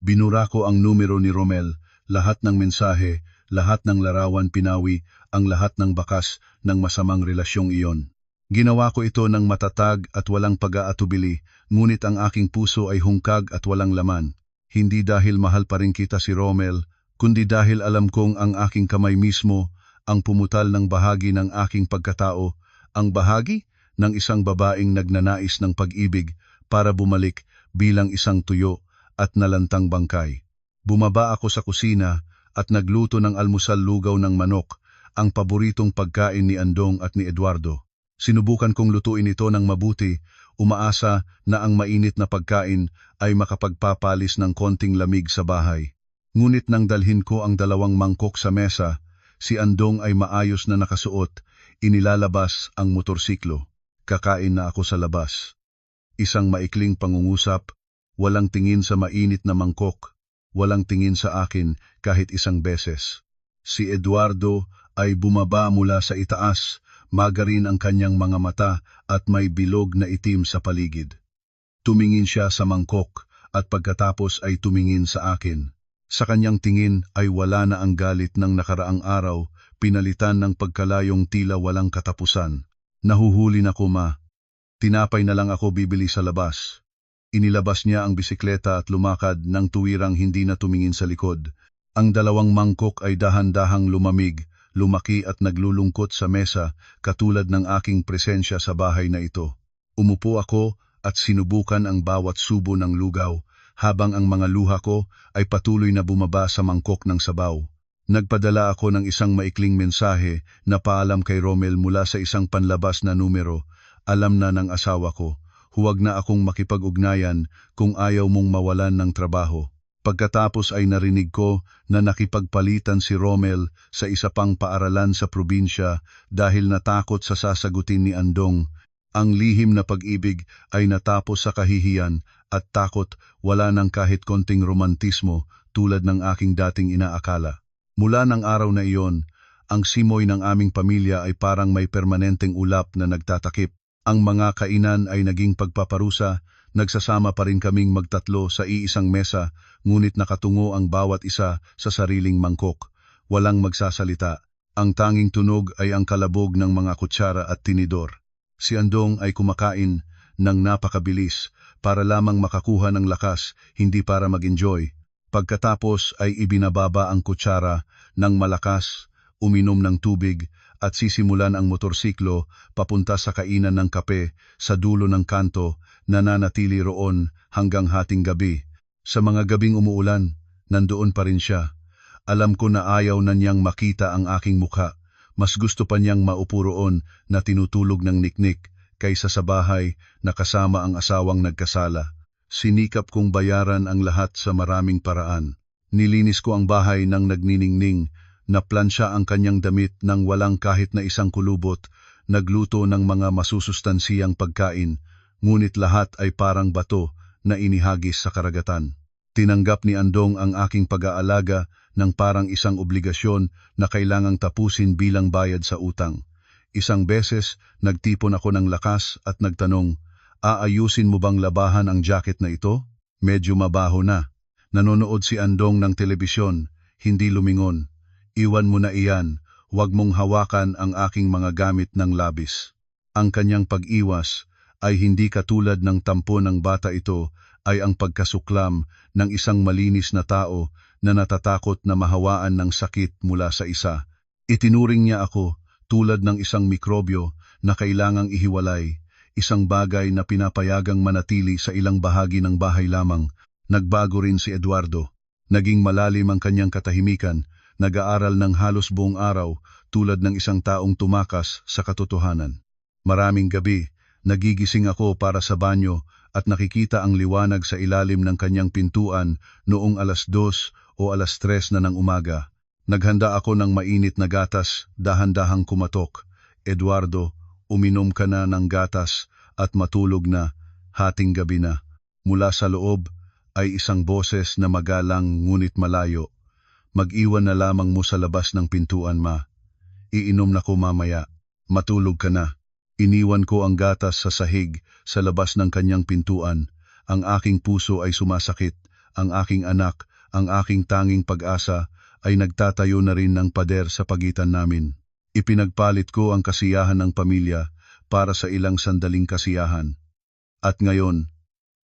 Binura ko ang numero ni Romel, lahat ng mensahe, lahat ng larawan pinawi, ang lahat ng bakas ng masamang relasyong iyon. Ginawa ko ito ng matatag at walang pag-aatubili, ngunit ang aking puso ay hungkag at walang laman. Hindi dahil mahal pa rin kita si Romel, kundi dahil alam kong ang aking kamay mismo ang pumutal ng bahagi ng aking pagkatao, ang bahagi ng isang babaeng nagnanais ng pag-ibig para bumalik bilang isang tuyo at nalantang bangkay. Bumaba ako sa kusina at nagluto ng almusal lugaw ng manok, ang paboritong pagkain ni Andong at ni Eduardo. Sinubukan kong lutuin ito ng mabuti, umaasa na ang mainit na pagkain ay makapagpapalis ng konting lamig sa bahay. Ngunit nang dalhin ko ang 2 mangkok sa mesa, si Andong ay maayos na nakasuot, inilalabas ang motorsiklo. Kakain na ako sa labas. Isang maikling pangungusap, walang tingin sa mainit na mangkok, walang tingin sa akin kahit isang beses. Si Eduardo ay bumaba mula sa itaas, magarin ang kanyang mga mata at may bilog na itim sa paligid. Tumingin siya sa mangkok at pagkatapos ay tumingin sa akin. Sa kanyang tingin ay wala na ang galit ng nakaraang araw, pinalitan ng pagkalayong tila walang katapusan. Nahuhuli na ko, ma. Tinapay na lang ako bibili sa labas. Inilabas niya ang bisikleta at lumakad nang tuwirang hindi na tumingin sa likod. Ang 2 mangkok ay dahan-dahang lumamig, lumaki at naglulungkot sa mesa katulad ng aking presensya sa bahay na ito. Umupo ako at sinubukan ang bawat subo ng lugaw, habang ang mga luha ko ay patuloy na bumaba sa mangkok ng sabaw. Nagpadala ako ng isang maikling mensahe na paalam kay Romel mula sa isang panlabas na numero. Alam na ng asawa ko, Huwag na akong makipag-ugnayan kung ayaw mong mawalan ng trabaho. Pagkatapos ay narinig ko na nakipagpalitan si Romel sa isa pang paaralan sa probinsya dahil natakot sa sasagutin ni Andong. Ang lihim na pag-ibig ay natapos sa kahihiyan at takot, wala ng kahit konting romantismo tulad ng aking dating inaakala. Mula ng araw na iyon, ang simoy ng aming pamilya ay parang may permanenteng ulap na nagtatakip. Ang mga kainan ay naging pagpaparusa, nagsasama pa rin kaming magtatlo sa iisang mesa, ngunit nakatungo ang bawat isa sa sariling mangkok. Walang magsasalita. Ang tanging tunog ay ang kalabog ng mga kutsara at tinidor. Si Andong ay kumakain ng napakabilis para lamang makakuha ng lakas, hindi para mag-enjoy. Pagkatapos ay ibinababa ang kutsara ng malakas, uminom ng tubig at sisimulan ang motorsiklo papunta sa kainan ng kape sa dulo ng kanto, nananatili roon hanggang hating gabi. Sa mga gabing umuulan, nandoon pa rin siya. Alam ko na ayaw na niyang makita ang aking mukha. Mas gusto pa niyang maupo roon na tinutulog ng niknik kaysa sa bahay na kasama ang asawang nagkasala. Sinikap kong bayaran ang lahat sa maraming paraan. Nilinis ko ang bahay ng nagniningning, naplansya ang kanyang damit ng walang kahit na isang kulubot, nagluto ng mga masusustansiyang pagkain, ngunit lahat ay parang bato na inihagis sa karagatan. Tinanggap ni Andong ang aking pag-aalaga ng parang isang obligasyon na kailangang tapusin bilang bayad sa utang. Isang beses, nagtipon ako ng lakas at nagtanong, "Aayusin mo bang labahan ang jacket na ito? Medyo mabaho na." Nanonood si Andong ng telebisyon, hindi lumingon. "Iwan mo na iyan, huwag mong hawakan ang aking mga gamit ng labis." Ang kanyang pag-iwas ay hindi katulad ng tampo ng bata, ito ay ang pagkasuklam ng isang malinis na tao na natatakot na mahawaan ng sakit mula sa isa. Itinuring niya ako tulad ng isang mikrobyo na kailangang ihiwalay, isang bagay na pinapayagang manatili sa ilang bahagi ng bahay lamang. Nagbago rin si Eduardo. Naging malalim ang kanyang katahimikan, nag-aaral ng halos buong araw tulad ng isang taong tumakas sa katotohanan. Maraming gabi, nagigising ako para sa banyo at nakikita ang liwanag sa ilalim ng kanyang pintuan noong 2:00 o 3:00 na ng umaga. Naghanda ako ng mainit na gatas, dahan-dahang kumatok. "Eduardo, uminom ka na ng gatas at matulog na, hating gabi na." Mula sa loob ay isang boses na magalang ngunit malayo. "Mag-iwan na lamang mo sa labas ng pintuan, ma. Iinom na ko mamaya. Matulog ka na." Iniwan ko ang gatas sa sahig sa labas ng kanyang pintuan. Ang aking puso ay sumasakit. Ang aking anak, ang aking tanging pag-asa, ay nagtatayo na rin ng pader sa pagitan namin. Ipinagpalit ko ang kasiyahan ng pamilya para sa ilang sandaling kasiyahan. At ngayon,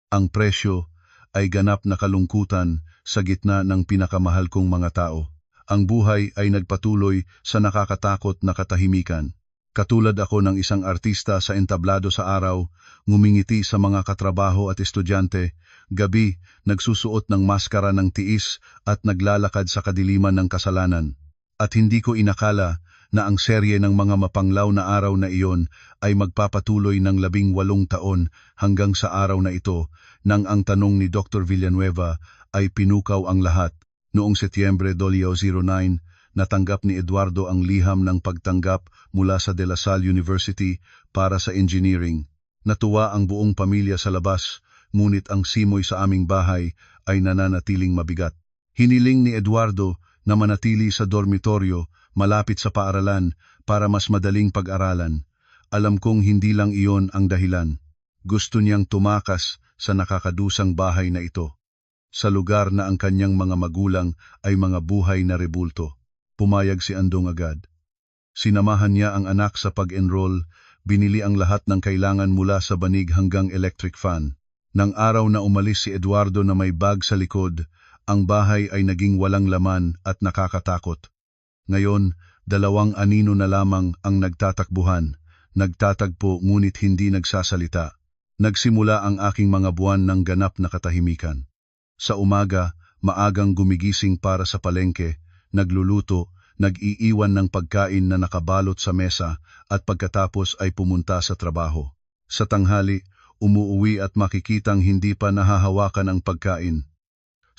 ang presyo ay ganap na kalungkutan sa gitna ng pinakamahal kong mga tao. Ang buhay ay nagpatuloy sa nakakatakot na katahimikan. Katulad ako ng isang artista sa entablado sa araw, ngumingiti sa mga katrabaho at estudyante, gabi nagsusuot ng maskara ng tiis at naglalakad sa kadiliman ng kasalanan. At hindi ko inakala na ang serye ng mga mapanglaw na araw na iyon ay magpapatuloy ng 18 taon hanggang sa araw na ito, nang ang tanong ni Dr. Villanueva ay pinukaw ang lahat. Noong Setyembre 09, natanggap ni Eduardo ang liham ng pagtanggap mula sa De La Salle University para sa engineering. Natuwa ang buong pamilya sa labas, ngunit ang simoy sa aming bahay ay nananatiling mabigat. Hiniling ni Eduardo na manatili sa dormitoryo malapit sa paaralan para mas madaling pag-aralan. Alam kong hindi lang iyon ang dahilan. Gusto niyang tumakas sa nakakadusang bahay na ito, sa lugar na ang kanyang mga magulang ay mga buhay na rebulto. Pumayag si Andong agad. Sinamahan niya ang anak sa pag-enroll, binili ang lahat ng kailangan mula sa banig hanggang electric fan. Nang araw na umalis si Eduardo na may bag sa likod, ang bahay ay naging walang laman at nakakatakot. Ngayon, 2 anino na lamang ang nagtatakbuhan, nagtatagpo ngunit hindi nagsasalita. Nagsimula ang aking mga buwan ng ganap na katahimikan. Sa umaga, maagang gumigising para sa palengke, nagluluto, nag-iiwan ng pagkain na nakabalot sa mesa at pagkatapos ay pumunta sa trabaho. Sa tanghali, umuuwi at makikitang hindi pa nahahawakan ang pagkain.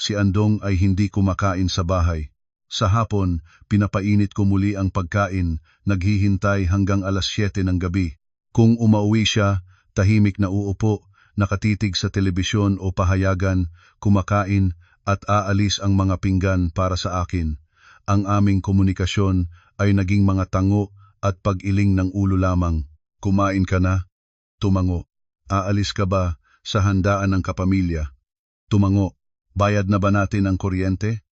Si Andong ay hindi kumakain sa bahay. Sa hapon, pinapainit ko muli ang pagkain, naghihintay hanggang alas 7 ng gabi. Kung umauwi siya, tahimik na uupo, nakatitig sa telebisyon o pahayagan, kumakain at aalis ang mga pinggan para sa akin. Ang aming komunikasyon ay naging mga tango at pag-iling ng ulo lamang. Kumain ka na? Tumango. Aalis ka ba sa handaan ng kapamilya? Tumango. Bayad na ba natin ang kuryente?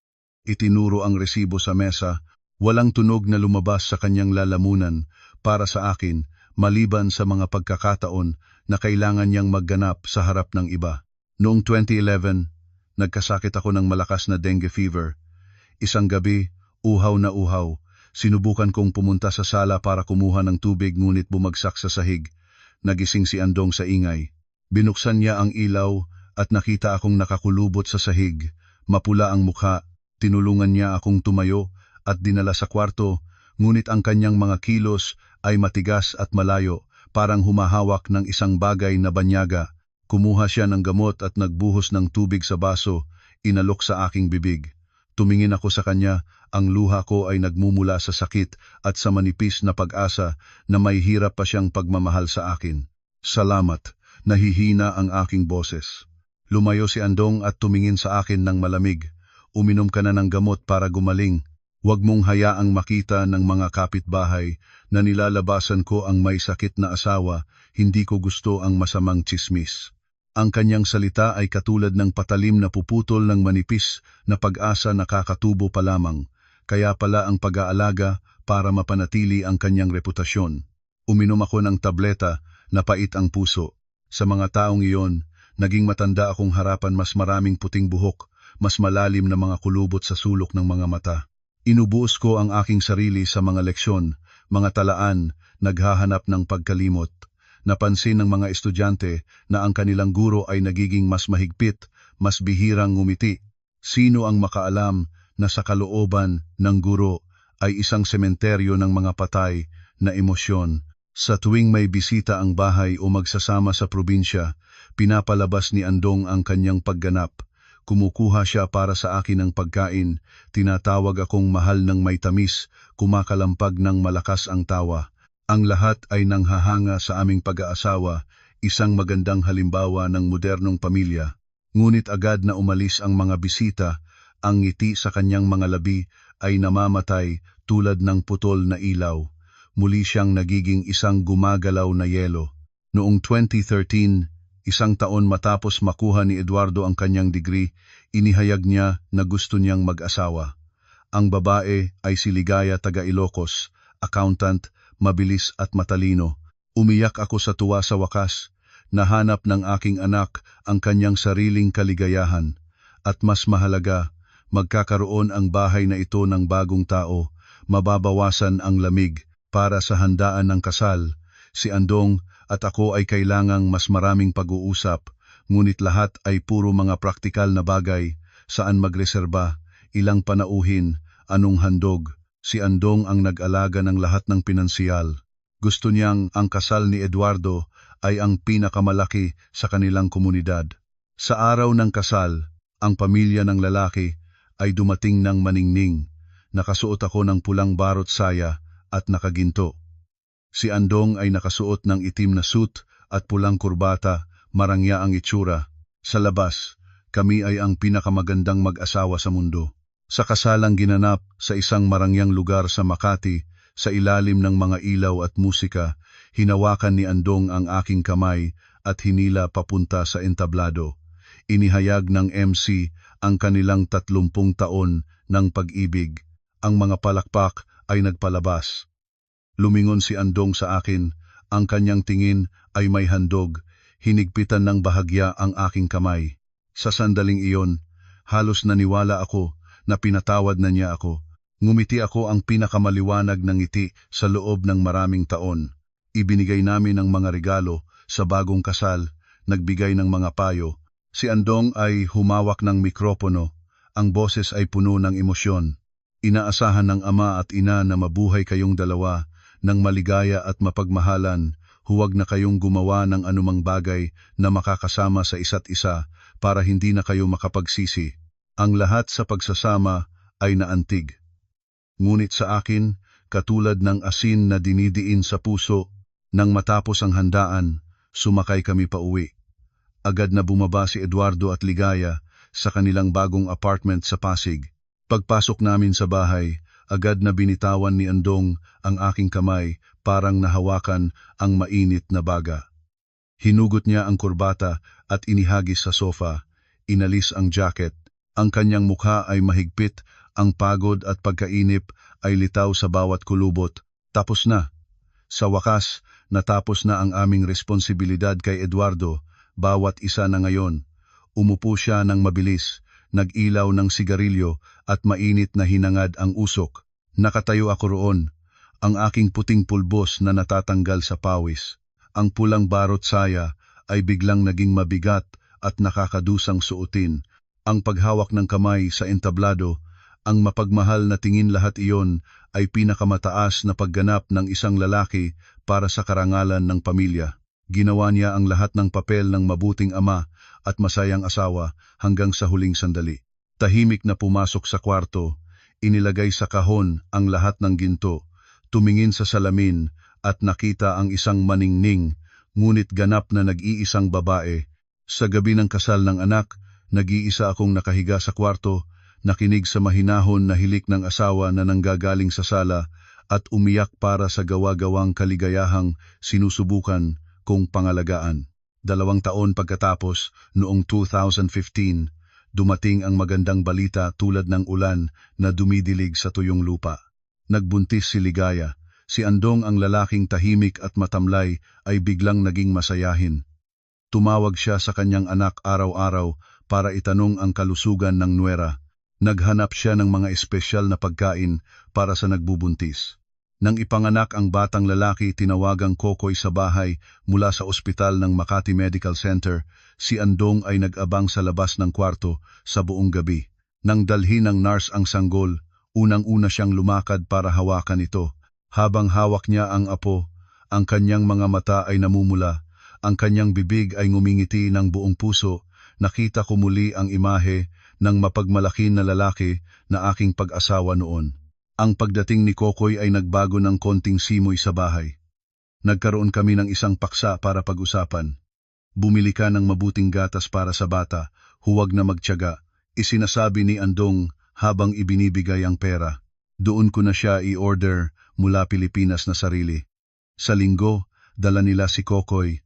Itinuro ang resibo sa mesa, walang tunog na lumabas sa kanyang lalamunan para sa akin, maliban sa mga pagkakataon na kailangan niyang magganap sa harap ng iba. Noong 2011, nagkasakit ako ng malakas na dengue fever. Isang gabi, uhaw na uhaw, sinubukan kong pumunta sa sala para kumuha ng tubig ngunit bumagsak sa sahig. Nagising si Andong sa ingay. Binuksan niya ang ilaw at nakita akong nakakulubot sa sahig, mapula ang mukha. Tinulungan niya akong tumayo at dinala sa kwarto, ngunit ang kanyang mga kilos ay matigas at malayo, parang humahawak ng isang bagay na banyaga. Kumuha siya ng gamot at nagbuhos ng tubig sa baso, inalok sa aking bibig. Tumingin ako sa kanya, ang luha ko ay nagmumula sa sakit at sa manipis na pag-asa na may hirap pa siyang pagmamahal sa akin. Salamat, nahihina ang aking boses. Lumayo si Andong at tumingin sa akin ng malamig. Uminom ka na ng gamot para gumaling. Huwag mong hayaang makita ng mga kapitbahay na nilalabasan ko ang may sakit na asawa, hindi ko gusto ang masamang tsismis. Ang kanyang salita ay katulad ng patalim na puputol ng manipis na pag-asa na kakatubo pa lamang, kaya pala ang pag-aalaga para mapanatili ang kanyang reputasyon. Uminom ako ng tableta na pait ang puso. Sa mga taong iyon, naging matanda akong harapan mas maraming puting buhok, mas malalim na mga kulubot sa sulok ng mga mata. Inubuos ko ang aking sarili sa mga leksyon, mga talaan, naghahanap ng pagkalimot. Napansin ng mga estudyante na ang kanilang guro ay nagiging mas mahigpit, mas bihirang ngumiti. Sino ang makaalam na sa kalooban ng guro ay isang sementeryo ng mga patay na emosyon? Sa tuwing may bisita ang bahay o magsasama sa probinsya, pinapalabas ni Andong ang kanyang pagganap. Kumukuha siya para sa akin ng pagkain, tinatawag akong mahal ng may tamis, kumakalampag ng malakas ang tawa. Ang lahat ay nanghahanga sa aming pag-aasawa, isang magandang halimbawa ng modernong pamilya. Ngunit agad na umalis ang mga bisita, ang ngiti sa kanyang mga labi ay namamatay tulad ng putol na ilaw. Muli siyang nagiging isang gumagalaw na yelo. Noong 2013, isang taon matapos makuha ni Eduardo ang kanyang degree, inihayag niya na gusto niyang mag-asawa. Ang babae ay si Ligaya taga Ilocos, accountant, mabilis at matalino. Umiyak ako sa tuwa sa wakas. Nahanap ng aking anak ang kanyang sariling kaligayahan. At mas mahalaga, magkakaroon ang bahay na ito ng bagong tao, mababawasan ang lamig para sa handaan ng kasal. Si Andong at ako ay kailangang mas maraming pag-uusap, ngunit lahat ay puro mga praktikal na bagay, saan magreserba, ilang panauhin, anong handog. Si Andong ang nag-alaga ng lahat ng pinansyal. Gusto niyang ang kasal ni Eduardo ay ang pinakamalaki sa kanilang komunidad. Sa araw ng kasal, ang pamilya ng lalaki ay dumating ng maningning. Nakasuot ako ng pulang barot saya at nakaginto. Si Andong ay nakasuot ng itim na suit at pulang kurbata, marangya ang itsura. Sa labas, kami ay ang pinakamagandang mag-asawa sa mundo. Sa kasalang ginanap sa isang marangyang lugar sa Makati, sa ilalim ng mga ilaw at musika, hinawakan ni Andong ang aking kamay at hinila papunta sa entablado. Inihayag ng MC ang kanilang 30 taon ng pag-ibig. Ang mga palakpak ay nagpalabas. Lumingon si Andong sa akin, ang kanyang tingin ay may handog, hinigpitan ng bahagya ang aking kamay. Sa sandaling iyon, halos naniwala ako na pinatawad na niya ako. Ngumiti ako ang pinakamaliwanag ng ngiti sa loob ng maraming taon. Ibinigay namin ang mga regalo sa bagong kasal, nagbigay ng mga payo. Si Andong ay humawak ng mikropono, ang boses ay puno ng emosyon. Inaasahan ng ama at ina na mabuhay kayong dalawa ng maligaya at mapagmahalan, huwag na kayong gumawa ng anumang bagay na makakasama sa isa't isa para hindi na kayo makapagsisi. Ang lahat sa pagsasama ay naantig. Ngunit sa akin, katulad ng asin na dinidiin sa puso, nang matapos ang handaan, sumakay kami pauwi. Agad na bumaba si Eduardo at Ligaya sa kanilang bagong apartment sa Pasig. Pagpasok namin sa bahay, agad na binitawan ni Andong ang aking kamay, parang nahawakan ang mainit na baga. Hinugot niya ang kurbata at inihagis sa sofa, inalis ang jacket. Ang kanyang mukha ay mahigpit, ang pagod at pagkainip ay litaw sa bawat kulubot. Tapos na. Sa wakas, natapos na ang aming responsibilidad kay Eduardo, bawat isa na ngayon. Umupo siya ng mabilis, nag-ilaw ng sigarilyo at mainit na hinangad ang usok. Nakatayo ako roon, ang aking puting pulbos na natatanggal sa pawis. Ang pulang barot saya ay biglang naging mabigat at nakakadusang suotin. Ang paghawak ng kamay sa entablado, ang mapagmahal na tingin, lahat iyon ay pinakamataas na pagganap ng isang lalaki para sa karangalan ng pamilya. Ginawa niya ang lahat ng papel ng mabuting ama at masayang asawa hanggang sa huling sandali. Tahimik na pumasok sa kwarto, inilagay sa kahon ang lahat ng ginto, tumingin sa salamin at nakita ang isang maningning, ngunit ganap na nag-iisang babae. Sa gabi ng kasal ng anak, nag-iisa akong nakahiga sa kwarto, nakinig sa mahinahon na hilik ng asawa na nanggagaling sa sala at umiyak para sa gawa-gawang kaligayahang sinusubukan kong pangalagaan. 2 taon pagkatapos, noong 2015, dumating ang magandang balita tulad ng ulan na dumidilig sa tuyong lupa. Nagbuntis si Ligaya. Si Andong, ang lalaking tahimik at matamlay, ay biglang naging masayahin. Tumawag siya sa kanyang anak araw-araw para itanong ang kalusugan ng nuera. Naghanap siya ng mga espesyal na pagkain para sa nagbubuntis. Nang ipanganak ang batang lalaki, tinawagang Kokoy sa bahay mula sa ospital ng Makati Medical Center. Si Andong ay nag-abang sa labas ng kwarto sa buong gabi. Nang dalhin ng nurse ang sanggol, unang-una siyang lumakad para hawakan ito. Habang hawak niya ang apo, ang kanyang mga mata ay namumula, ang kanyang bibig ay ngumingiti ng buong puso. Nakita ko muli ang imahe ng mapagmalaki na lalaki na aking pag-asawa noon. Ang pagdating ni Kokoy ay nagbago ng konting simoy sa bahay. Nagkaroon kami ng isang paksa para pag-usapan. Bumili ka ng mabuting gatas para sa bata, huwag na magtiyaga, isinasabi ni Andong habang ibinibigay ang pera. Doon ko na siya i-order mula Pilipinas na sarili. Sa linggo, dala nila si Kokoy.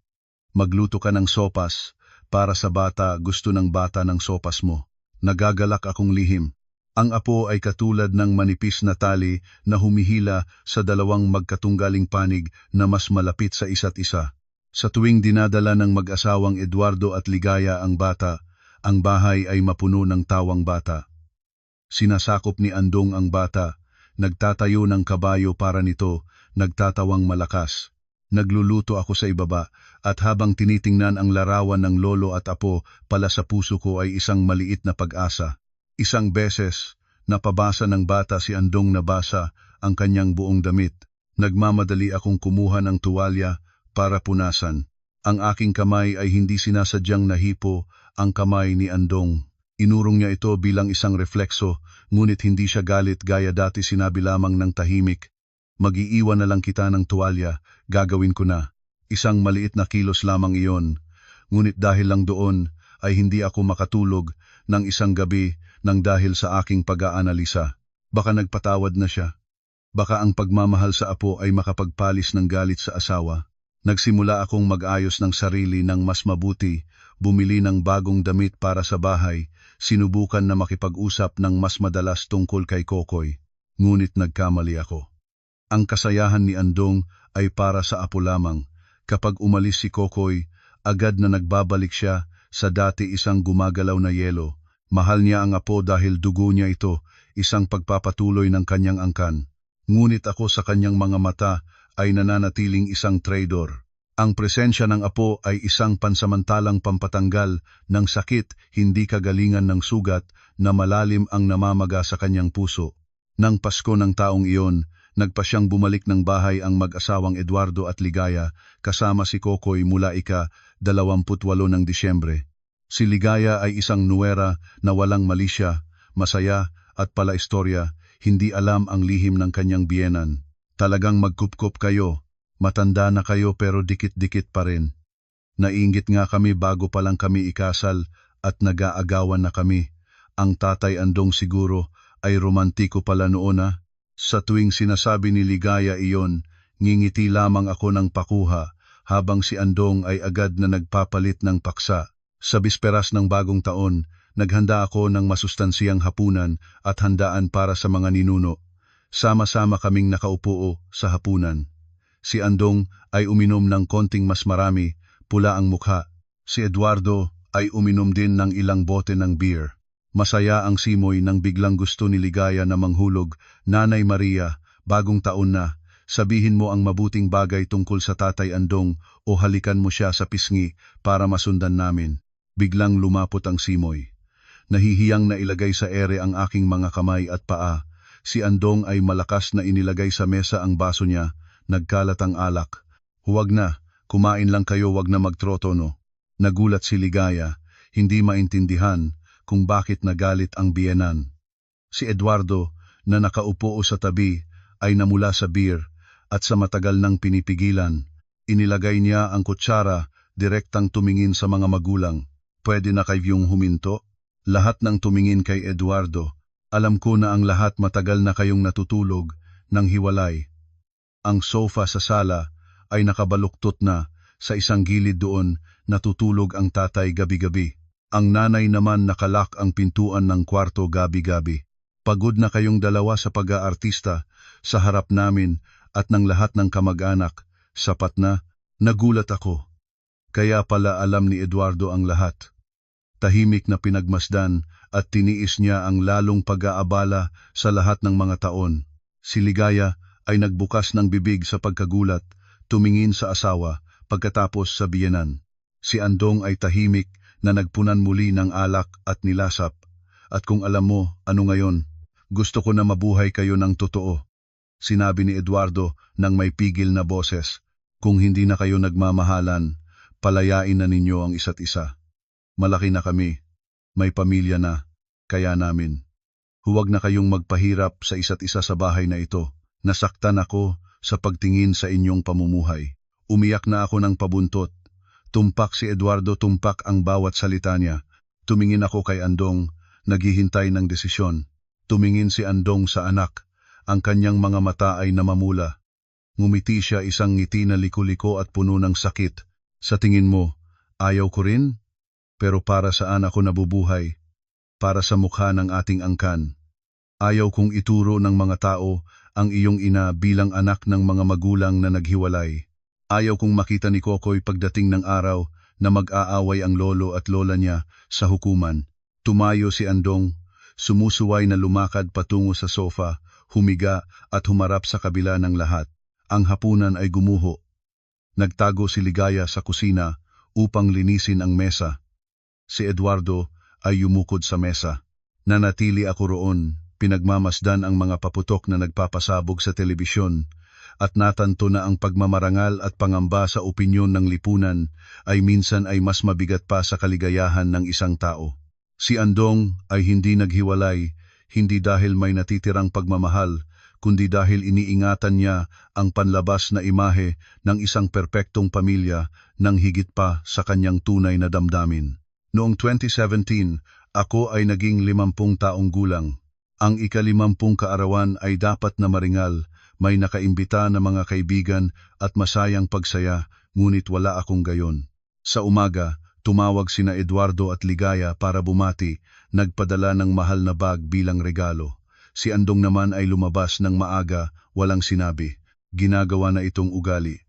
Magluto ka ng sopas para sa bata, gusto ng bata ng sopas mo. Nagagalak akong lihim. Ang apo ay katulad ng manipis na tali na humihila sa dalawang magkatunggaling panig na mas malapit sa isa't isa. Sa tuwing dinadala ng mag-asawang Eduardo at Ligaya ang bata, ang bahay ay mapuno ng tawang bata. Sinasakop ni Andong ang bata, nagtatayo ng kabayo para nito, nagtatawang malakas. Nagluluto ako sa ibaba, at habang tinitingnan ang larawan ng lolo at apo, pala sa puso ko ay isang maliit na pag-asa. Isang beses, napabasa ng bata si Andong, nabasa ang kanyang buong damit. Nagmamadali akong kumuha ng tuwalya para punasan. Ang aking kamay ay hindi sinasadyang nahipo ang kamay ni Andong. Inurong niya ito bilang isang reflekso, ngunit hindi siya galit gaya dati, sinabi lamang ng tahimik. Mag-iiwan na lang kita ng tuwalya, gagawin ko na. Isang maliit na kilos lamang iyon, ngunit dahil lang doon ay hindi ako makatulog ng isang gabi nang dahil sa aking pag-aanalisa. Baka nagpatawad na siya. Baka ang pagmamahal sa apo ay makapagpalis ng galit sa asawa. Nagsimula akong mag-ayos ng sarili ng mas mabuti, bumili ng bagong damit para sa bahay, sinubukan na makipag-usap ng mas madalas tungkol kay Kokoy, ngunit nagkamali ako. Ang kasayahan ni Andong ay para sa apo lamang. Kapag umalis si Kokoy, agad na nagbabalik siya sa dati, isang gumagalaw na yelo. Mahal niya ang apo dahil dugo niya ito, isang pagpapatuloy ng kanyang angkan. Ngunit ako, sa kanyang mga mata, ay nananatiling isang traidor. Ang presensya ng apo ay isang pansamantalang pampatanggal ng sakit, hindi kagalingan ng sugat na malalim ang namamaga sa kanyang puso. Nang Pasko ng taong iyon, Nagpa siyang bumalik ng bahay ang mag-asawang Eduardo at Ligaya kasama si Kokoy mula ika-28 ng Disyembre. Si Ligaya ay isang nuwera na walang malisya, masaya at palaistorya, hindi alam ang lihim ng kanyang biyenan. Talagang magkupkup kayo, matanda na kayo pero dikit-dikit pa rin. Naiinggit nga kami bago pa lang kami ikasal at nag-aagawan na kami. Ang tatay Andong siguro ay romantiko pala noon ah. Sa tuwing sinasabi ni Ligaya iyon, ngingiti lamang ako ng pakuha habang si Andong ay agad na nagpapalit ng paksa. Sa bisperas ng bagong taon, naghanda ako ng masustansiyang hapunan at handaan para sa mga ninuno. Sama-sama kaming nakaupo sa hapunan. Si Andong ay uminom ng konting mas marami, pula ang mukha. Si Eduardo ay uminom din ng ilang bote ng beer. Masaya ang simoy nang biglang gusto ni Ligaya na manghulog, Nanay Maria, bagong taon na, sabihin mo ang mabuting bagay tungkol sa Tatay Andong o halikan mo siya sa pisngi para masundan namin. Biglang lumapot ang simoy. Nahihiyang na ilagay sa ere ang aking mga kamay at paa. Si Andong ay malakas na inilagay sa mesa ang baso niya, nagkalat ang alak. Huwag na, kumain lang kayo, wag na magtroto no. Nagulat si Ligaya, hindi maintindihan kung bakit nagalit ang biyenan. Si Eduardo, na nakaupo sa tabi, ay namula sa beer at sa matagal nang pinipigilan. Inilagay niya ang kutsara, direktang tumingin sa mga magulang. Pwede na kayong huminto? Lahat ng tumingin kay Eduardo. Alam ko na ang lahat matagal na kayong natutulog nang hiwalay. Ang sofa sa sala ay nakabaluktot na, sa isang gilid doon natutulog ang tatay gabi-gabi. Ang nanay naman nakalak ang pintuan ng kwarto gabi-gabi. Pagod na kayong dalawa sa pag-aartista sa harap namin at ng lahat ng kamag-anak. Sapat na, nagulat ako. Kaya pala alam ni Eduardo ang lahat. Tahimik na pinagmasdan at tiniis niya ang lalong pag-aabala sa lahat ng mga taon. Si Ligaya ay nagbukas ng bibig sa pagkagulat, tumingin sa asawa pagkatapos sa biyenan. Si Andong ay tahimik na nagpunan muli ng alak at nilasap. At kung alam mo, ano ngayon? Gusto ko na mabuhay kayo ng totoo. Sinabi ni Eduardo nang may pigil na boses. Kung hindi na kayo nagmamahalan, palayain na ninyo ang isa't isa. Malaki na kami, may pamilya na, kaya namin. Huwag na kayong magpahirap sa isa't isa sa bahay na ito. Nasaktan ako sa pagtingin sa inyong pamumuhay. Umiyak na ako ng pabuntot. Tumpak si Eduardo, tumpak ang bawat salita niya. Tumingin ako kay Andong, naghihintay ng desisyon. Tumingin si Andong sa anak, ang kanyang mga mata ay namamula. Ngumiti siya, isang ngiti na liko-liko at puno ng sakit. Sa tingin mo, ayaw ko rin? Pero para saan ako nabubuhay? Para sa mukha ng ating angkan. Ayaw kong ituro ng mga tao ang iyong ina bilang anak ng mga magulang na naghiwalay. Ayaw kong makita ni Kokoy pagdating ng araw na mag-aaway ang lolo at lola niya sa hukuman. Tumayo si Andong, sumusuway na lumakad patungo sa sofa, humiga at humarap sa kabila ng lahat. Ang hapunan ay gumuho. Nagtago si Ligaya sa kusina upang linisin ang mesa. Si Eduardo ay yumukod sa mesa. Nanatili ako roon, pinagmamasdan ang mga paputok na nagpapasabog sa telebisyon. At natanto na ang pagmamarangal at pangamba sa opinyon ng lipunan ay minsan ay mas mabigat pa sa kaligayahan ng isang tao. Si Andong ay hindi naghiwalay, hindi dahil may natitirang pagmamahal, kundi dahil iniingatan niya ang panlabas na imahe ng isang perpektong pamilya nang higit pa sa kanyang tunay na damdamin. Noong 2017, ako ay naging 50 taong gulang. Ang ika-50 kaarawan ay dapat na maringal. May nakaimbita na mga kaibigan at masayang pagsaya, ngunit wala akong gayon. Sa umaga, tumawag sina Eduardo at Ligaya para bumati, nagpadala ng mahal na bag bilang regalo. Si Andong naman ay lumabas ng maaga, walang sinabi. Ginagawa na itong ugali.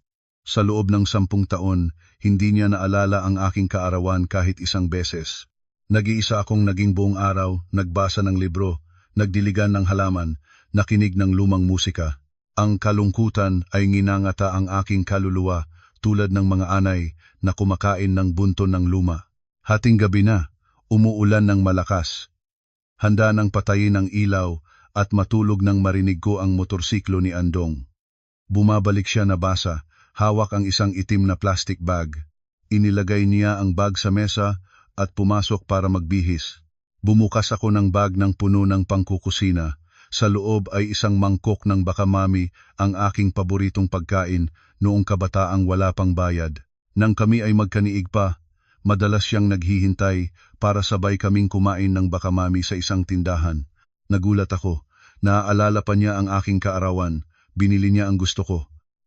Sa loob ng 10 taon, hindi niya naalala ang aking kaarawan kahit isang beses. Nag-iisa akong naging buong araw, nagbasa ng libro, nagdiligan ng halaman, nakinig ng lumang musika. Ang kalungkutan ay nginangata ang aking kaluluwa tulad ng mga anay na kumakain ng bunto ng luma. Hating gabi na, umuulan ng malakas. Handa ng patayin ang ilaw at matulog nang marinig ko ang motorsiklo ni Andong. Bumabalik siya na basa, hawak ang isang itim na plastic bag. Inilagay niya ang bag sa mesa at pumasok para magbihis. Bumukas ako ng bag ng puno ng pangkukusina. Sa loob ay isang mangkok ng bakamami, ang aking paboritong pagkain noong kabataang wala pang bayad. Nang kami ay magkaniig pa, madalas siyang naghihintay para sabay kaming kumain ng bakamami sa isang tindahan. Nagulat ako. Naaalala pa niya ang aking kaarawan. Binili niya ang gusto ko.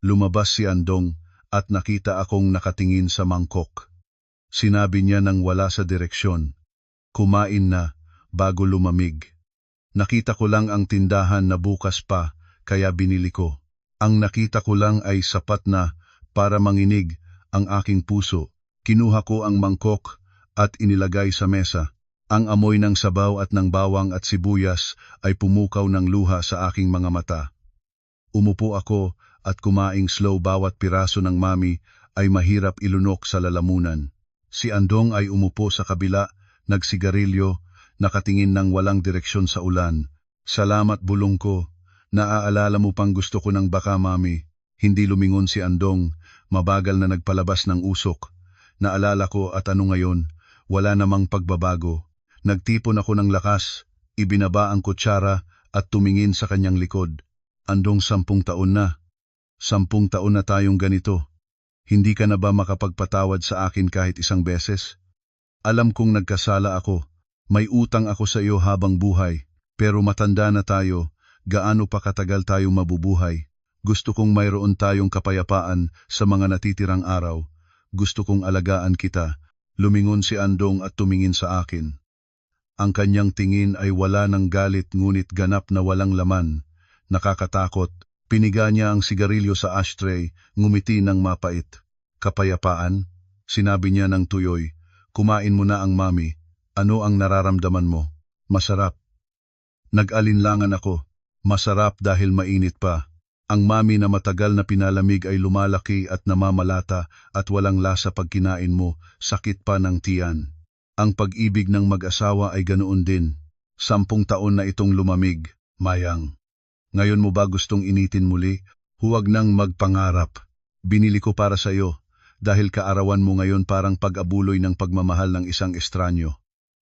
Lumabas si Andong at nakita akong nakatingin sa mangkok. Sinabi niya nang wala sa direksyon, "Kumain na bago lumamig." Nakita ko lang ang tindahan na bukas pa, kaya binili ko. Ang nakita ko lang ay sapat na para manginig ang aking puso. Kinuha ko ang mangkok at inilagay sa mesa. Ang amoy ng sabaw at ng bawang at sibuyas ay pumukaw ng luha sa aking mga mata. Umupo ako at kumaing slow. Bawat piraso ng mami ay mahirap ilunok sa lalamunan. Si Andong ay umupo sa kabila, nagsigarilyo, nakatingin ng walang direksyon sa ulan. "Salamat," bulong ko. "Naaalala mo pang gusto ko ng baka, mami." Hindi lumingon si Andong, mabagal na nagpalabas ng usok. Naalala ko at ano ngayon, wala namang pagbabago. Nagtipon ako ng lakas, ibinaba ang kutsara at tumingin sa kanyang likod. "Andong, 10 taon na. 10 taon na tayong ganito. Hindi ka na ba makapagpatawad sa akin kahit isang beses? Alam kong nagkasala ako. May utang ako sa iyo habang buhay. Pero matanda na tayo. Gaano pa katagal tayo mabubuhay? Gusto kong mayroon tayong kapayapaan sa mga natitirang araw. Gusto kong alagaan kita." Lumingon si Andong at tumingin sa akin. Ang kanyang tingin ay wala ng galit ngunit ganap na walang laman. Nakakatakot. Piniga niya ang sigarilyo sa ashtray, ngumiti ng mapait. "Kapayapaan?" Sinabi niya ng tuyoy. "Kumain mo na ang mami. Ano ang nararamdaman mo?" "Masarap." Nag-alinlangan ako. Masarap dahil mainit pa. Ang mami na matagal na pinalamig ay lumalaki at namamalata at walang lasa pag kinain mo, sakit pa ng tiyan. Ang pag-ibig ng mag-asawa ay ganoon din. 10 taon na itong lumamig, Mayang. Ngayon mo ba gustong initin muli? Huwag nang magpangarap. Binili ko para sa iyo, dahil kaarawan mo ngayon parang pag-abuloy ng pagmamahal ng isang estranyo.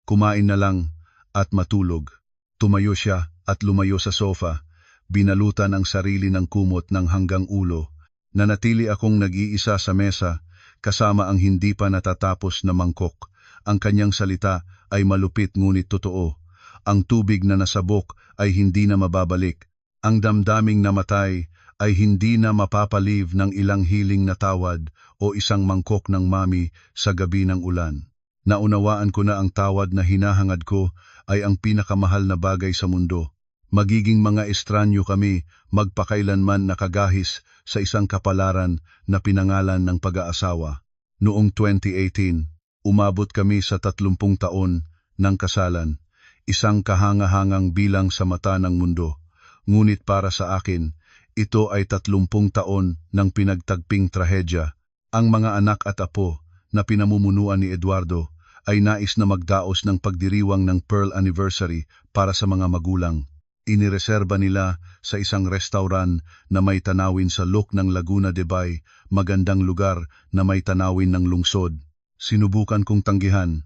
Kumain na lang at matulog. Tumayo siya at lumayo sa sofa. Binalutan ang sarili ng kumot ng hanggang ulo. Nanatili akong nag-iisa sa mesa, kasama ang hindi pa natatapos na mangkok. Ang kanyang salita ay malupit ngunit totoo. Ang tubig na nasabok ay hindi na mababalik. Ang damdaming namatay ay hindi na mapapaliv ng ilang hiling na tawad o isang mangkok ng mami sa gabi ng ulan. Naunawaan ko na ang tawad na hinahangad ko ay ang pinakamahal na bagay sa mundo. Magiging mga estranyo kami, magpakailanman nakagahis sa isang kapalaran na pinangalan ng pag-aasawa. Noong 2018, umabot kami sa 30 taon ng kasalan, isang kahangahangang bilang sa mata ng mundo. Ngunit para sa akin, ito ay 30 taon ng pinagtagping trahedya. Ang mga anak at apo na pinamumunuan ni Eduardo ay nais na magdaos ng pagdiriwang ng Pearl Anniversary para sa mga magulang. Inireserba nila sa isang restaurant na may tanawin sa look ng Laguna de Bay, magandang lugar na may tanawin ng lungsod. Sinubukan kong tanggihan.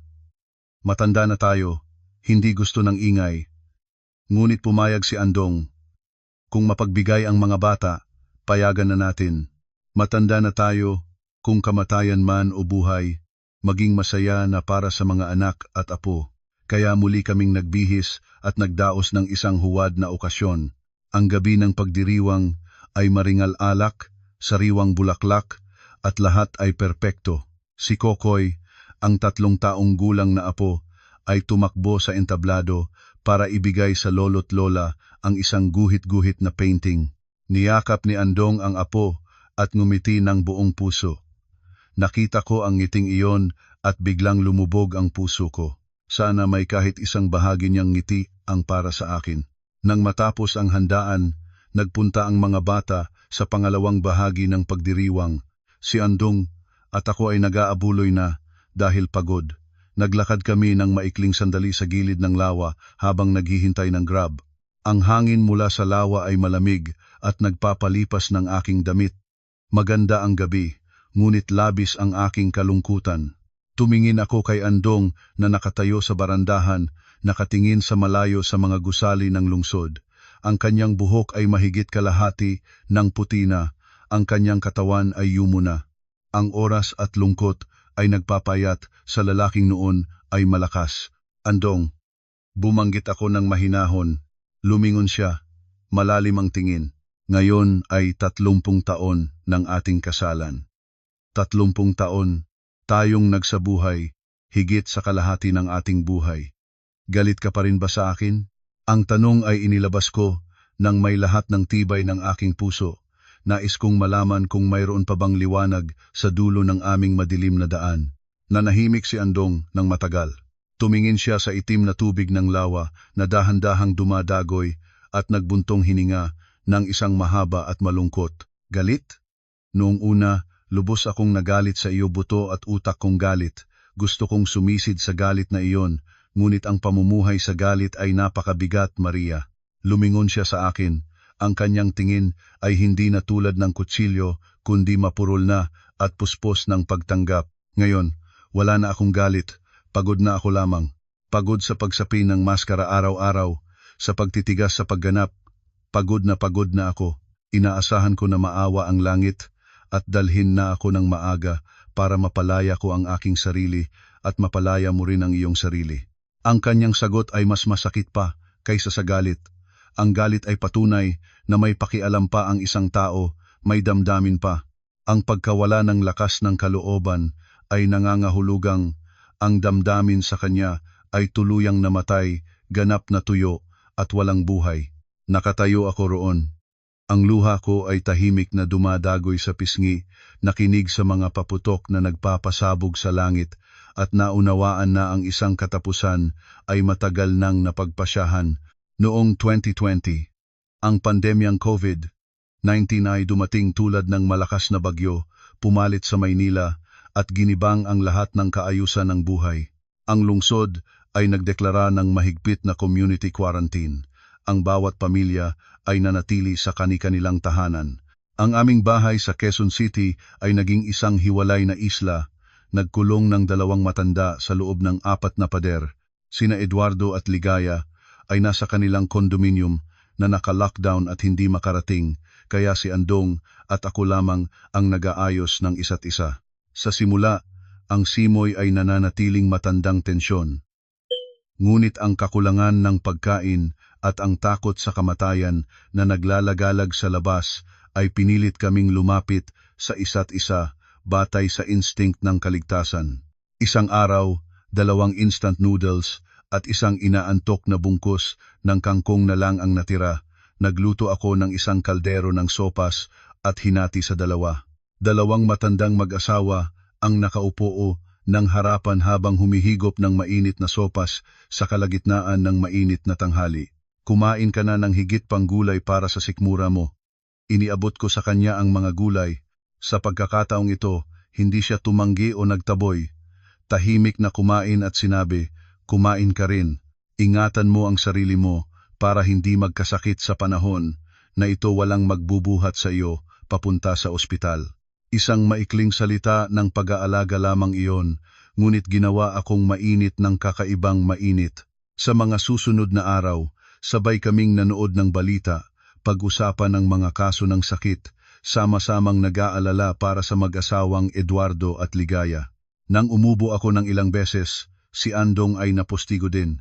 Matanda na tayo, hindi gusto ng ingay. Ngunit pumayag si Andong. Kung mapagbigay ang mga bata, payagan na natin. Matanda na tayo, kung kamatayan man o buhay, maging masaya na para sa mga anak at apo. Kaya muli kaming nagbihis at nagdaos ng isang huwad na okasyon. Ang gabi ng pagdiriwang ay maringal alak, sariwang bulaklak, at lahat ay perpekto. Si Kokoy, ang 3 taong gulang na apo, ay tumakbo sa entablado para ibigay sa lolo't lola ang isang guhit-guhit na painting. Niyakap ni Andong ang apo at ngumiti ng buong puso. Nakita ko ang ngiting iyon at biglang lumubog ang puso ko. Sana may kahit isang bahagi niyang ngiti ang para sa akin. Nang matapos ang handaan, nagpunta ang mga bata sa pangalawang bahagi ng pagdiriwang. Si Andong at ako ay nag-aabuloy na dahil pagod. Naglakad kami ng maikling sandali sa gilid ng lawa habang naghihintay ng grab. Ang hangin mula sa lawa ay malamig at nagpapalipas ng aking damit. Maganda ang gabi, ngunit labis ang aking kalungkutan. Tumingin ako kay Andong na nakatayo sa barandahan, nakatingin sa malayo sa mga gusali ng lungsod. Ang kanyang buhok ay mahigit kalahati ng puti na, ang kanyang katawan ay yumo na. Ang oras at lungkot ay nagpapayat sa lalaking noon ay malakas. Andong, bumanggit ako ng mahinahon. Lumingon siya, malalim ang tingin. Ngayon ay 30 taon ng ating kasalan. 30 taon, tayong nagsabuhay, higit sa kalahati ng ating buhay. Galit ka pa rin ba sa akin? Ang tanong ay inilabas ko nang may lahat ng tibay ng aking puso. Nais kong malaman kung mayroon pa bang liwanag sa dulo ng aming madilim na daan. Nanahimik si Andong ng matagal. Tumingin siya sa itim na tubig ng lawa na dahan-dahang dumadagoy at nagbuntong hininga ng isang mahaba at malungkot. Galit? Noong una, lubos akong nagalit sa iyo, buto at utak kong galit. Gusto kong sumisid sa galit na iyon, ngunit ang pamumuhay sa galit ay napakabigat, Maria. Lumingon siya sa akin. Ang kanyang tingin ay hindi na tulad ng kutsilyo, kundi mapurol na at puspos ng pagtanggap. Ngayon, wala na akong galit. Pagod na ako lamang. Pagod sa pagsapi ng maskara araw-araw, sa pagtitigas sa pagganap. Pagod na ako. Inaasahan ko na maawa ang langit at dalhin na ako ng maaga para mapalaya ko ang aking sarili at mapalaya mo rin ang iyong sarili. Ang kanyang sagot ay mas masakit pa kaysa sa galit. Ang galit ay patunay na may pakialam pa ang isang tao, may damdamin pa. Ang pagkawala ng lakas ng kalooban ay nangangahulugang ang damdamin sa kanya ay tuluyang namatay, ganap na tuyo at walang buhay. Nakatayo ako roon. Ang luha ko ay tahimik na dumadagoy sa pisngi, nakinig sa mga paputok na nagpapasabog sa langit at naunawaan na ang isang katapusan ay matagal nang napagpasyahan. Noong 2020, ang pandemyang COVID-19 ay dumating tulad ng malakas na bagyo, pumalit sa Maynila at ginibang ang lahat ng kaayusan ng buhay. Ang lungsod ay nagdeklara ng mahigpit na community quarantine. Ang bawat pamilya ay nanatili sa kani-kanilang tahanan. Ang aming bahay sa Quezon City ay naging isang hiwalay na isla, nagkulong ng 2 matanda sa loob ng 4 na pader. Sina Eduardo at Ligaya ay nasa kanilang kondominium na naka-lockdown at hindi makarating, kaya si Andong at ako lamang ang nag-aayos ng isa't isa. Sa simula, ang simoy ay nananatiling matandang tensyon. Ngunit ang kakulangan ng pagkain at ang takot sa kamatayan na naglalagalag sa labas ay pinilit kaming lumapit sa isa't isa batay sa instinct ng kaligtasan. Isang araw, 2 instant noodles at isang inaantok na bungkus ng kangkong na lang ang natira. Nagluto ako ng isang kaldero ng sopas at hinati sa 2. 2 matandang mag-asawa ang nakaupo ng harapan habang humihigop ng mainit na sopas sa kalagitnaan ng mainit na tanghali. Kumain ka na ng higit pang gulay para sa sikmura mo. Iniabot ko sa kanya ang mga gulay. Sa pagkakataong ito, hindi siya tumanggi o nagtaboy. Tahimik na kumain at sinabi, "Kumain ka rin. Ingatan mo ang sarili mo para hindi magkasakit sa panahon na ito walang magbubuhat sa iyo papunta sa ospital." Isang maikling salita ng pag-aalaga lamang iyon, ngunit ginawa akong mainit ng kakaibang mainit. Sa mga susunod na araw, sabay kaming nanood ng balita, pag-usapan ng mga kaso ng sakit, sama-samang nag-aalala para sa mag-asawang Eduardo at Ligaya. Nang umubo ako ng ilang beses, si Andong ay napostigo din.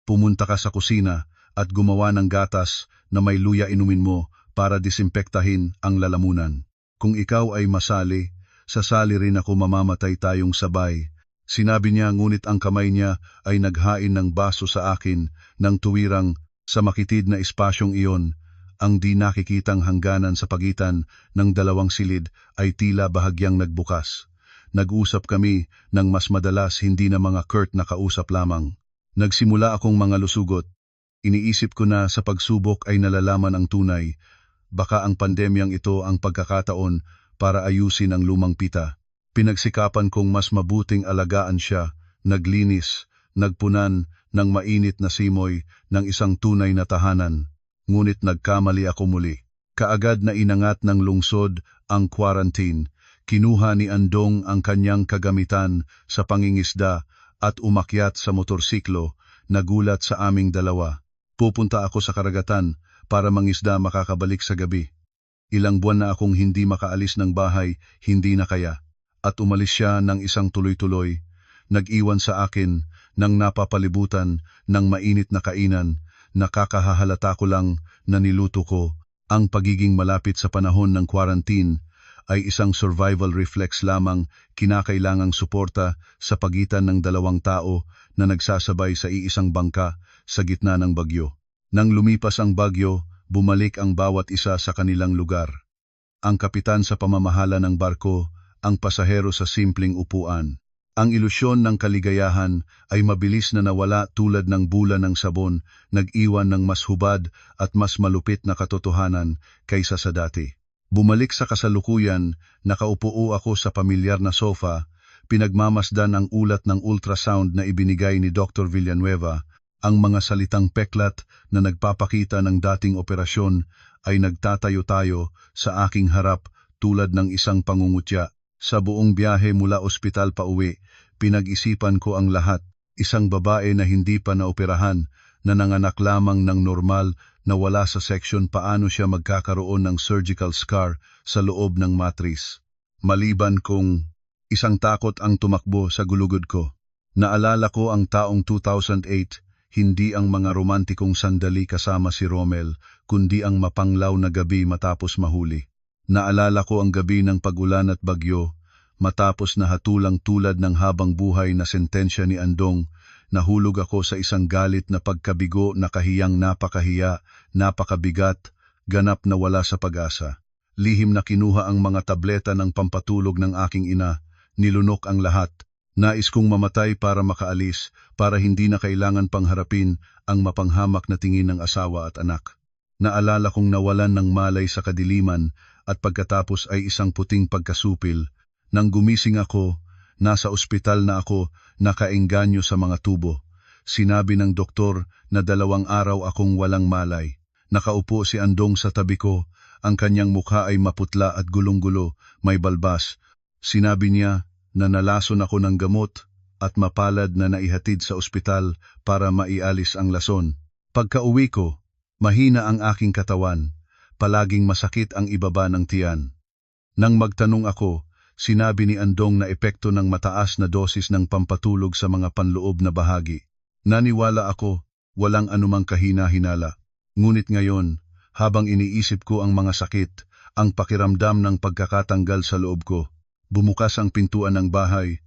Pumunta ka sa kusina at gumawa ng gatas na may luya inumin mo para disimpektahin ang lalamunan. Kung ikaw ay masali, sasali rin ako, mamamatay tayong sabay. Sinabi niya, ngunit ang kamay niya ay naghain ng baso sa akin ng tuwirang sa makitid na espasyong iyon. Ang di nakikitang hangganan sa pagitan ng 2 silid ay tila bahagyang nagbukas. Nag-usap kami ng mas madalas, hindi na mga curt na kausap lamang. Nagsimula akong mga lusugot. Iniisip ko na sa pagsubok ay nalalaman ang tunay. Baka ang pandemyang ito ang pagkakataon para ayusin ang lumang pita. Pinagsikapan kong mas mabuting alagaan siya, naglinis, nagpunan ng mainit na simoy ng isang tunay na tahanan. ngunit nagkamali ako muli. Kaagad na inangat ng lungsod ang quarantine. Kinuha ni Andong ang kanyang kagamitan sa pangingisda at umakyat sa motorsiklo. Nagulat sa aming dalawa. Pupunta ako sa karagatan para mangisda, makakabalik sa gabi. Ilang buwan na akong hindi makaalis ng bahay, hindi na kaya. At umalis siya ng isang tuloy-tuloy. Nag-iwan sa akin ng napapalibutan ng mainit na kainan. Nakakahahalata ko lang na niluto ko. Ang pagiging malapit sa panahon ng quarantine ay isang survival reflex lamang, kinakailangang suporta sa pagitan ng dalawang tao na nagsasabay sa iisang bangka sa gitna ng bagyo. Nang lumipas ang bagyo, bumalik ang bawat isa sa kanilang lugar. Ang kapitan sa pamamahala ng barko, ang pasahero sa simpleng upuan. Ang ilusyon ng kaligayahan ay mabilis na nawala tulad ng bulan ng sabon, nag-iwan ng mas hubad at mas malupit na katotohanan kaysa sa dati. Bumalik sa kasalukuyan, nakaupo ako sa pamilyar na sofa, pinagmamasdan ang ulat ng ultrasound na ibinigay ni Dr. Villanueva. Ang mga salitang peklat na nagpapakita ng dating operasyon ay nagtatayo-tayo sa aking harap tulad ng isang pangungutya. Sa buong biyahe mula ospital pa uwi, pinag-isipan ko ang lahat. Isang babae na hindi pa naoperahan, na nanganak lamang ng normal, na wala sa section, paano siya magkakaroon ng surgical scar sa loob ng matris. Maliban kung isang takot ang tumakbo sa gulugod ko. Naalala ko ang taong 2008, hindi ang mga romantikong sandali kasama si Romel, kundi ang mapanglaw na gabi matapos mahuli. Naalala ko ang gabi ng pag-ulan at bagyo, matapos na hatulang tulad ng habang buhay na sentensya ni Andong, nahulog ako sa isang galit na pagkabigo na kahiyang napakahiya, napakabigat, ganap na wala sa pag-asa. Lihim na kinuha ang mga tableta ng pampatulog ng aking ina, nilunok ang lahat. Nais kong mamatay para makaalis, para hindi na kailangan pangharapin ang mapanghamak na tingin ng asawa at anak. Naalala kong nawalan ng malay sa kadiliman at pagkatapos ay isang puting pagkasupil. Nang gumising ako, nasa ospital na ako, nakaengganyo sa mga tubo. Sinabi ng doktor na 2 araw akong walang malay. Nakaupo si Andong sa tabi ko, ang kanyang mukha ay maputla at gulong-gulo, may balbas. Sinabi niya na nalason ako ng gamot at mapalad na naihatid sa ospital para maialis ang lason. Pagka-uwi ko, mahina ang aking katawan, palaging masakit ang ibaba ng tiyan. Nang magtanong ako, sinabi ni Andong na epekto ng mataas na dosis ng pampatulog sa mga panloob na bahagi. Naniwala ako, walang anumang kahina-hinala. Ngunit ngayon, habang iniisip ko ang mga sakit, ang pakiramdam ng pagkakatanggal sa loob ko, bumukas ang pintuan ng bahay.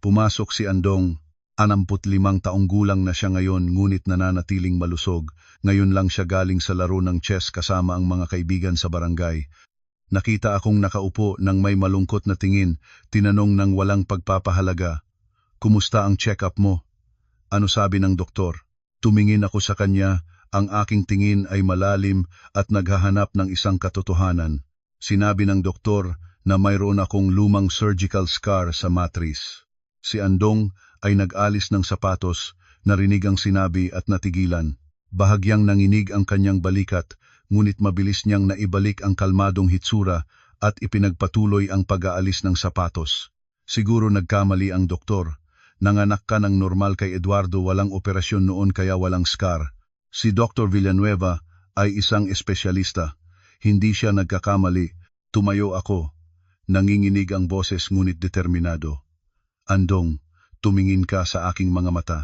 Pumasok si Andong, 65 taong gulang na siya ngayon ngunit nananatiling malusog. Ngayon lang siya galing sa laro ng chess kasama ang mga kaibigan sa barangay. Nakita akong nakaupo ng may malungkot na tingin, tinanong ng walang pagpapahalaga, "Kumusta ang check-up mo?" Ano sabi ng doktor? Tumingin ako sa kanya, ang aking tingin ay malalim at naghahanap ng isang katotohanan. Sinabi ng doktor na mayroon akong lumang surgical scar sa matris. Si Andong ay nag-alis ng sapatos, narinig ang sinabi at natigilan. Bahagyang nanginig ang kanyang balikat, ngunit mabilis niyang naibalik ang kalmadong hitsura at ipinagpatuloy ang pag-aalis ng sapatos. Siguro nagkamali ang doktor. Nanganak ka ng normal kay Eduardo, walang operasyon noon kaya walang scar. Si Dr. Villanueva ay isang espesyalista. Hindi siya nagkakamali. Tumayo ako. Nanginginig ang boses ngunit determinado. Andong, tumingin ka sa aking mga mata.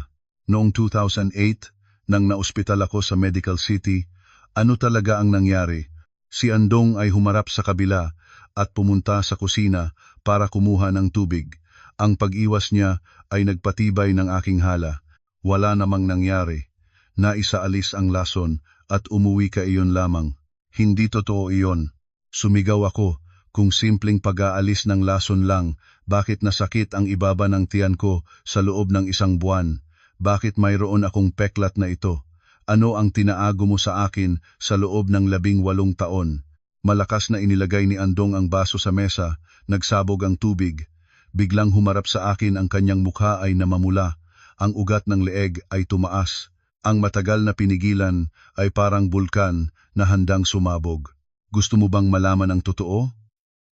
Noong 2008, nang naospital ako sa Medical City, ano talaga ang nangyari? Si Andong ay humarap sa kabila at pumunta sa kusina para kumuha ng tubig. Ang pag-iwas niya ay nagpatibay ng aking hala. Wala namang nangyari. Naisaalis ang lason at umuwi ka iyon lamang. Hindi totoo iyon. Sumigaw ako. Kung simpleng pag-aalis ng lason lang, bakit nasakit ang ibaba ng tiyan ko sa loob ng 1 buwan? Bakit mayroon akong peklat na ito? Ano ang tinaago mo sa akin sa loob ng 18 taon? Malakas na inilagay ni Andong ang baso sa mesa, nagsabog ang tubig. Biglang humarap sa akin, ang kanyang mukha ay namamula, ang ugat ng leeg ay tumaas. Ang matagal na pinigilan ay parang bulkan na handang sumabog. Gusto mo bang malaman ang totoo?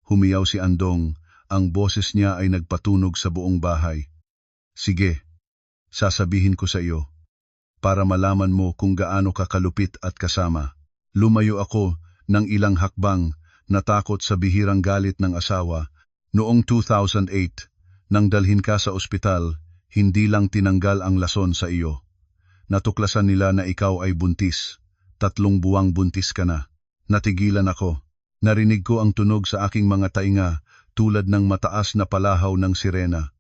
Humiyaw si Andong, ang boses niya ay nagpatunog sa buong bahay. Sige, sasabihin ko sa iyo, para malaman mo kung gaano ka kalupit at kasama. Lumayo ako ng ilang hakbang, natakot sa bihirang galit ng asawa. Noong 2008, nang dalhin ka sa ospital, hindi lang tinanggal ang lason sa iyo. Natuklasan nila na ikaw ay buntis. 3 buwang buntis ka na. Natigilan ako. Narinig ko ang tunog sa aking mga tainga tulad ng mataas na palahaw ng sirena.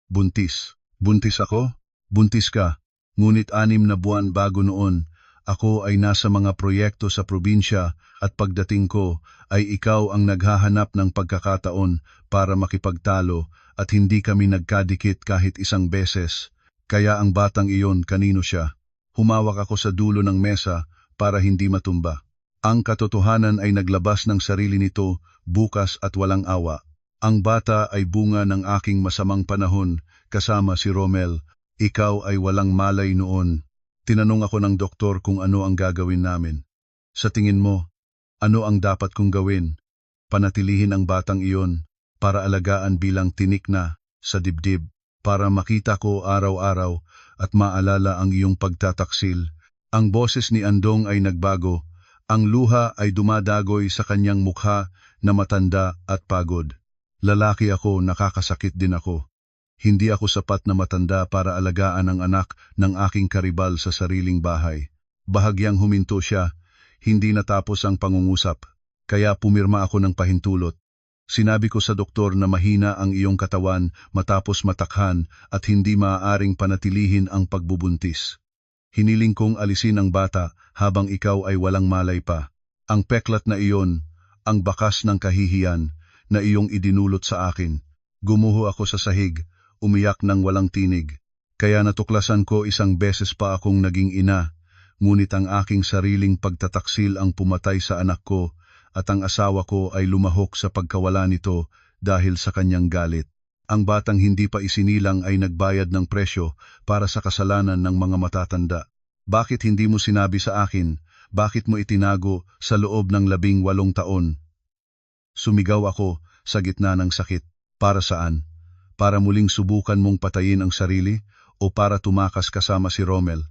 Buntis. Buntis ako? Buntis ka. Ngunit 6 na buwan bago noon, ako ay nasa mga proyekto sa probinsya at pagdating ko ay ikaw ang naghahanap ng pagkakataon para makipagtalo at hindi kami nagkadikit kahit isang beses. Kaya ang batang iyon kanino siya? Humawak ako sa dulo ng mesa para hindi matumba. Ang katotohanan ay naglabas ng sarili nito bukas at walang awa. Ang bata ay bunga ng aking masamang panahon kasama si Romel. Ikaw ay walang malay noon. Tinanong ako ng doktor kung ano ang gagawin namin. Sa tingin mo, ano ang dapat kong gawin? Panatilihin ang batang iyon para alagaan bilang tinik na sa dibdib, para makita ko araw-araw at maalala ang iyong pagtataksil. Ang boses ni Andong ay nagbago. Ang luha ay dumadagoy sa kanyang mukha na matanda at pagod. Lalaki ako, nakakasakit din ako. Hindi ako sapat na matanda para alagaan ang anak ng aking karibal sa sariling bahay. Bahagyang huminto siya, hindi natapos ang pangungusap, kaya pumirma ako ng pahintulot. Sinabi ko sa doktor na mahina ang iyong katawan matapos matakhan at hindi maaaring panatilihin ang pagbubuntis. Hiniling kong alisin ang bata habang ikaw ay walang malay pa. Ang peklat na iyon, ang bakas ng kahihiyan na iyong idinulot sa akin. Gumuho ako sa sahig, umiyak ng walang tinig. Kaya natuklasan ko isang beses pa akong naging ina, ngunit ang aking sariling pagtataksil ang pumatay sa anak ko at ang asawa ko ay lumahok sa pagkawala nito dahil sa kanyang galit. Ang batang hindi pa isinilang ay nagbayad ng presyo para sa kasalanan ng mga matatanda. Bakit hindi mo sinabi sa akin? Bakit mo itinago sa loob ng 18 taon? Sumigaw ako sa gitna ng sakit. Para saan? Para muling subukan mong patayin ang sarili o para tumakas kasama si Romel?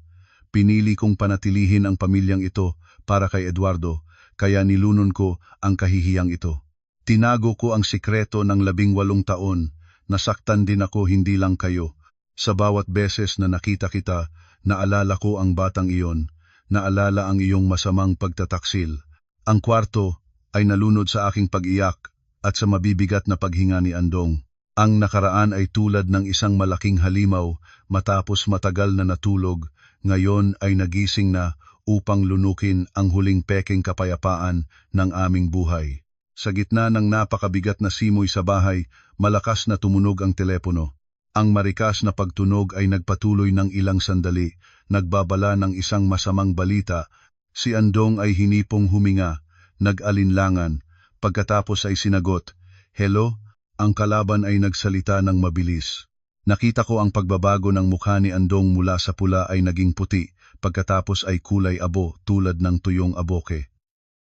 Pinili kong panatilihin ang pamilyang ito para kay Eduardo, kaya nilunon ko ang kahihiyang ito. Tinago ko ang sikreto ng 18 taon. Nasaktan din ako, hindi lang kayo. Sa bawat beses na nakita kita, naalala ko ang batang iyon, naalala ang iyong masamang pagtataksil. Ang kwarto ay nalunod sa aking pag-iyak at sa mabibigat na paghinga ni Andong. Ang nakaraan ay tulad ng isang malaking halimaw matapos matagal na natulog, ngayon ay nagising na upang lunukin ang huling pekeng kapayapaan ng aming buhay. Sa gitna ng napakabigat na simoy sa bahay, malakas na tumunog ang telepono. Ang marikas na pagtunog ay nagpatuloy ng ilang sandali, nagbabala ng isang masamang balita. Si Andong ay hinipong huminga, nag-alinlangan. Pagkatapos ay sinagot, "Hello?" Ang kalaban ay nagsalita ng mabilis. Nakita ko ang pagbabago ng mukha ni Andong mula sa pula ay naging puti, pagkatapos ay kulay abo tulad ng tuyong aboke.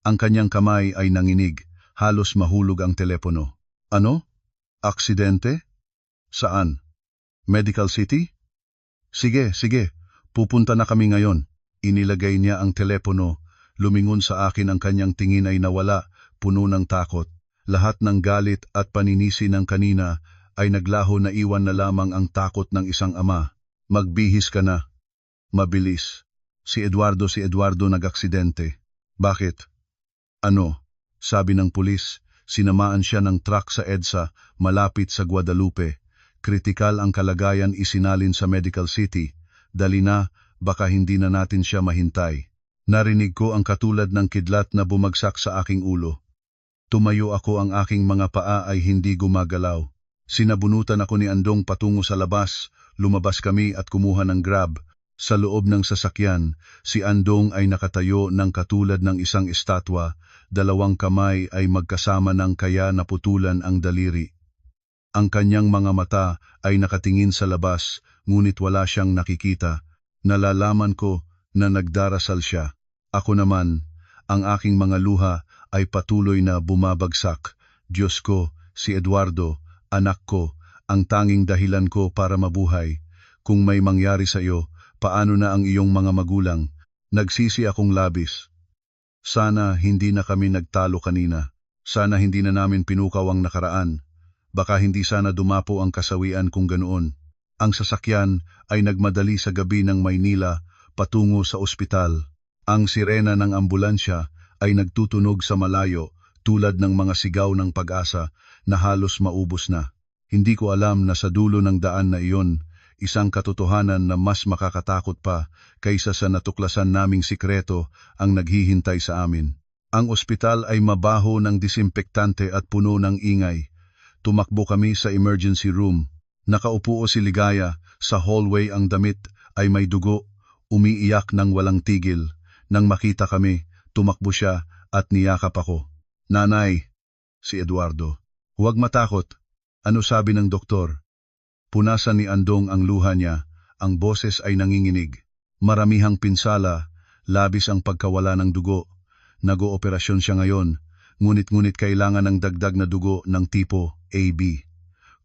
Ang kanyang kamay ay nanginig. Halos mahulog ang telepono. Ano? Aksidente? Saan? Medical City? Sige, pupunta na kami ngayon. Inilagay niya ang telepono. Lumingon sa akin, ang kanyang tingin ay nawala, puno ng takot. Lahat ng galit at paninisi ng kanina ay naglaho, na iwan na lamang ang takot ng isang ama. Magbihis ka na. Mabilis. Si Eduardo nag-aksidente. Bakit? Ano? Sabi ng pulis, sinamaan siya ng truck sa EDSA malapit sa Guadalupe. Kritikal ang kalagayan, isinalin sa Medical City. Dali na, baka hindi na natin siya mahintay. Narinig ko ang katulad ng kidlat na bumagsak sa aking ulo. Tumayo ako, ang aking mga paa ay hindi gumagalaw. Sinabunutan ako ni Andong patungo sa labas. Lumabas kami at kumuha ng Grab. Sa loob ng sasakyan, si Andong ay nakatayo ng katulad ng isang estatwa. 2 kamay ay magkasama ng kaya naputulan ang daliri. Ang kanyang mga mata ay nakatingin sa labas, ngunit wala siyang nakikita. Nalalaman ko na nagdarasal siya. Ako naman, ang aking mga luha ay patuloy na bumabagsak. Diyos ko, si Eduardo, anak ko, ang tanging dahilan ko para mabuhay. Kung may mangyari sa iyo, paano na ang iyong mga magulang? Nagsisi akong labis. Sana hindi na kami nagtalo kanina. Sana hindi na namin pinukaw ang nakaraan. Baka hindi sana dumapo ang kasawian kung ganoon. Ang sasakyan ay nagmadali sa gabi ng Maynila patungo sa ospital. Ang sirena ng ambulansya ay nagtutunog sa malayo tulad ng mga sigaw ng pag-asa na halos maubos na. Hindi ko alam na sa dulo ng daan na iyon, isang katotohanan na mas makakatakot pa kaysa sa natuklasan naming sikreto ang naghihintay sa amin. Ang ospital ay mabaho ng disinfektante at puno ng ingay. Tumakbo kami sa emergency room. Nakaupo si Ligaya, sa hallway ang damit ay may dugo, umiiyak ng walang tigil. Nang makita kami, tumakbo siya at niyakap ako. Nanay, si Eduardo. Huwag matakot. Ano sabi ng doktor? Punasan ni Andong ang luha niya, ang boses ay nanginginig. Maramihang pinsala, labis ang pagkawala ng dugo. Nag-ooperasyon siya ngayon, ngunit kailangan ng dagdag na dugo ng tipo AB.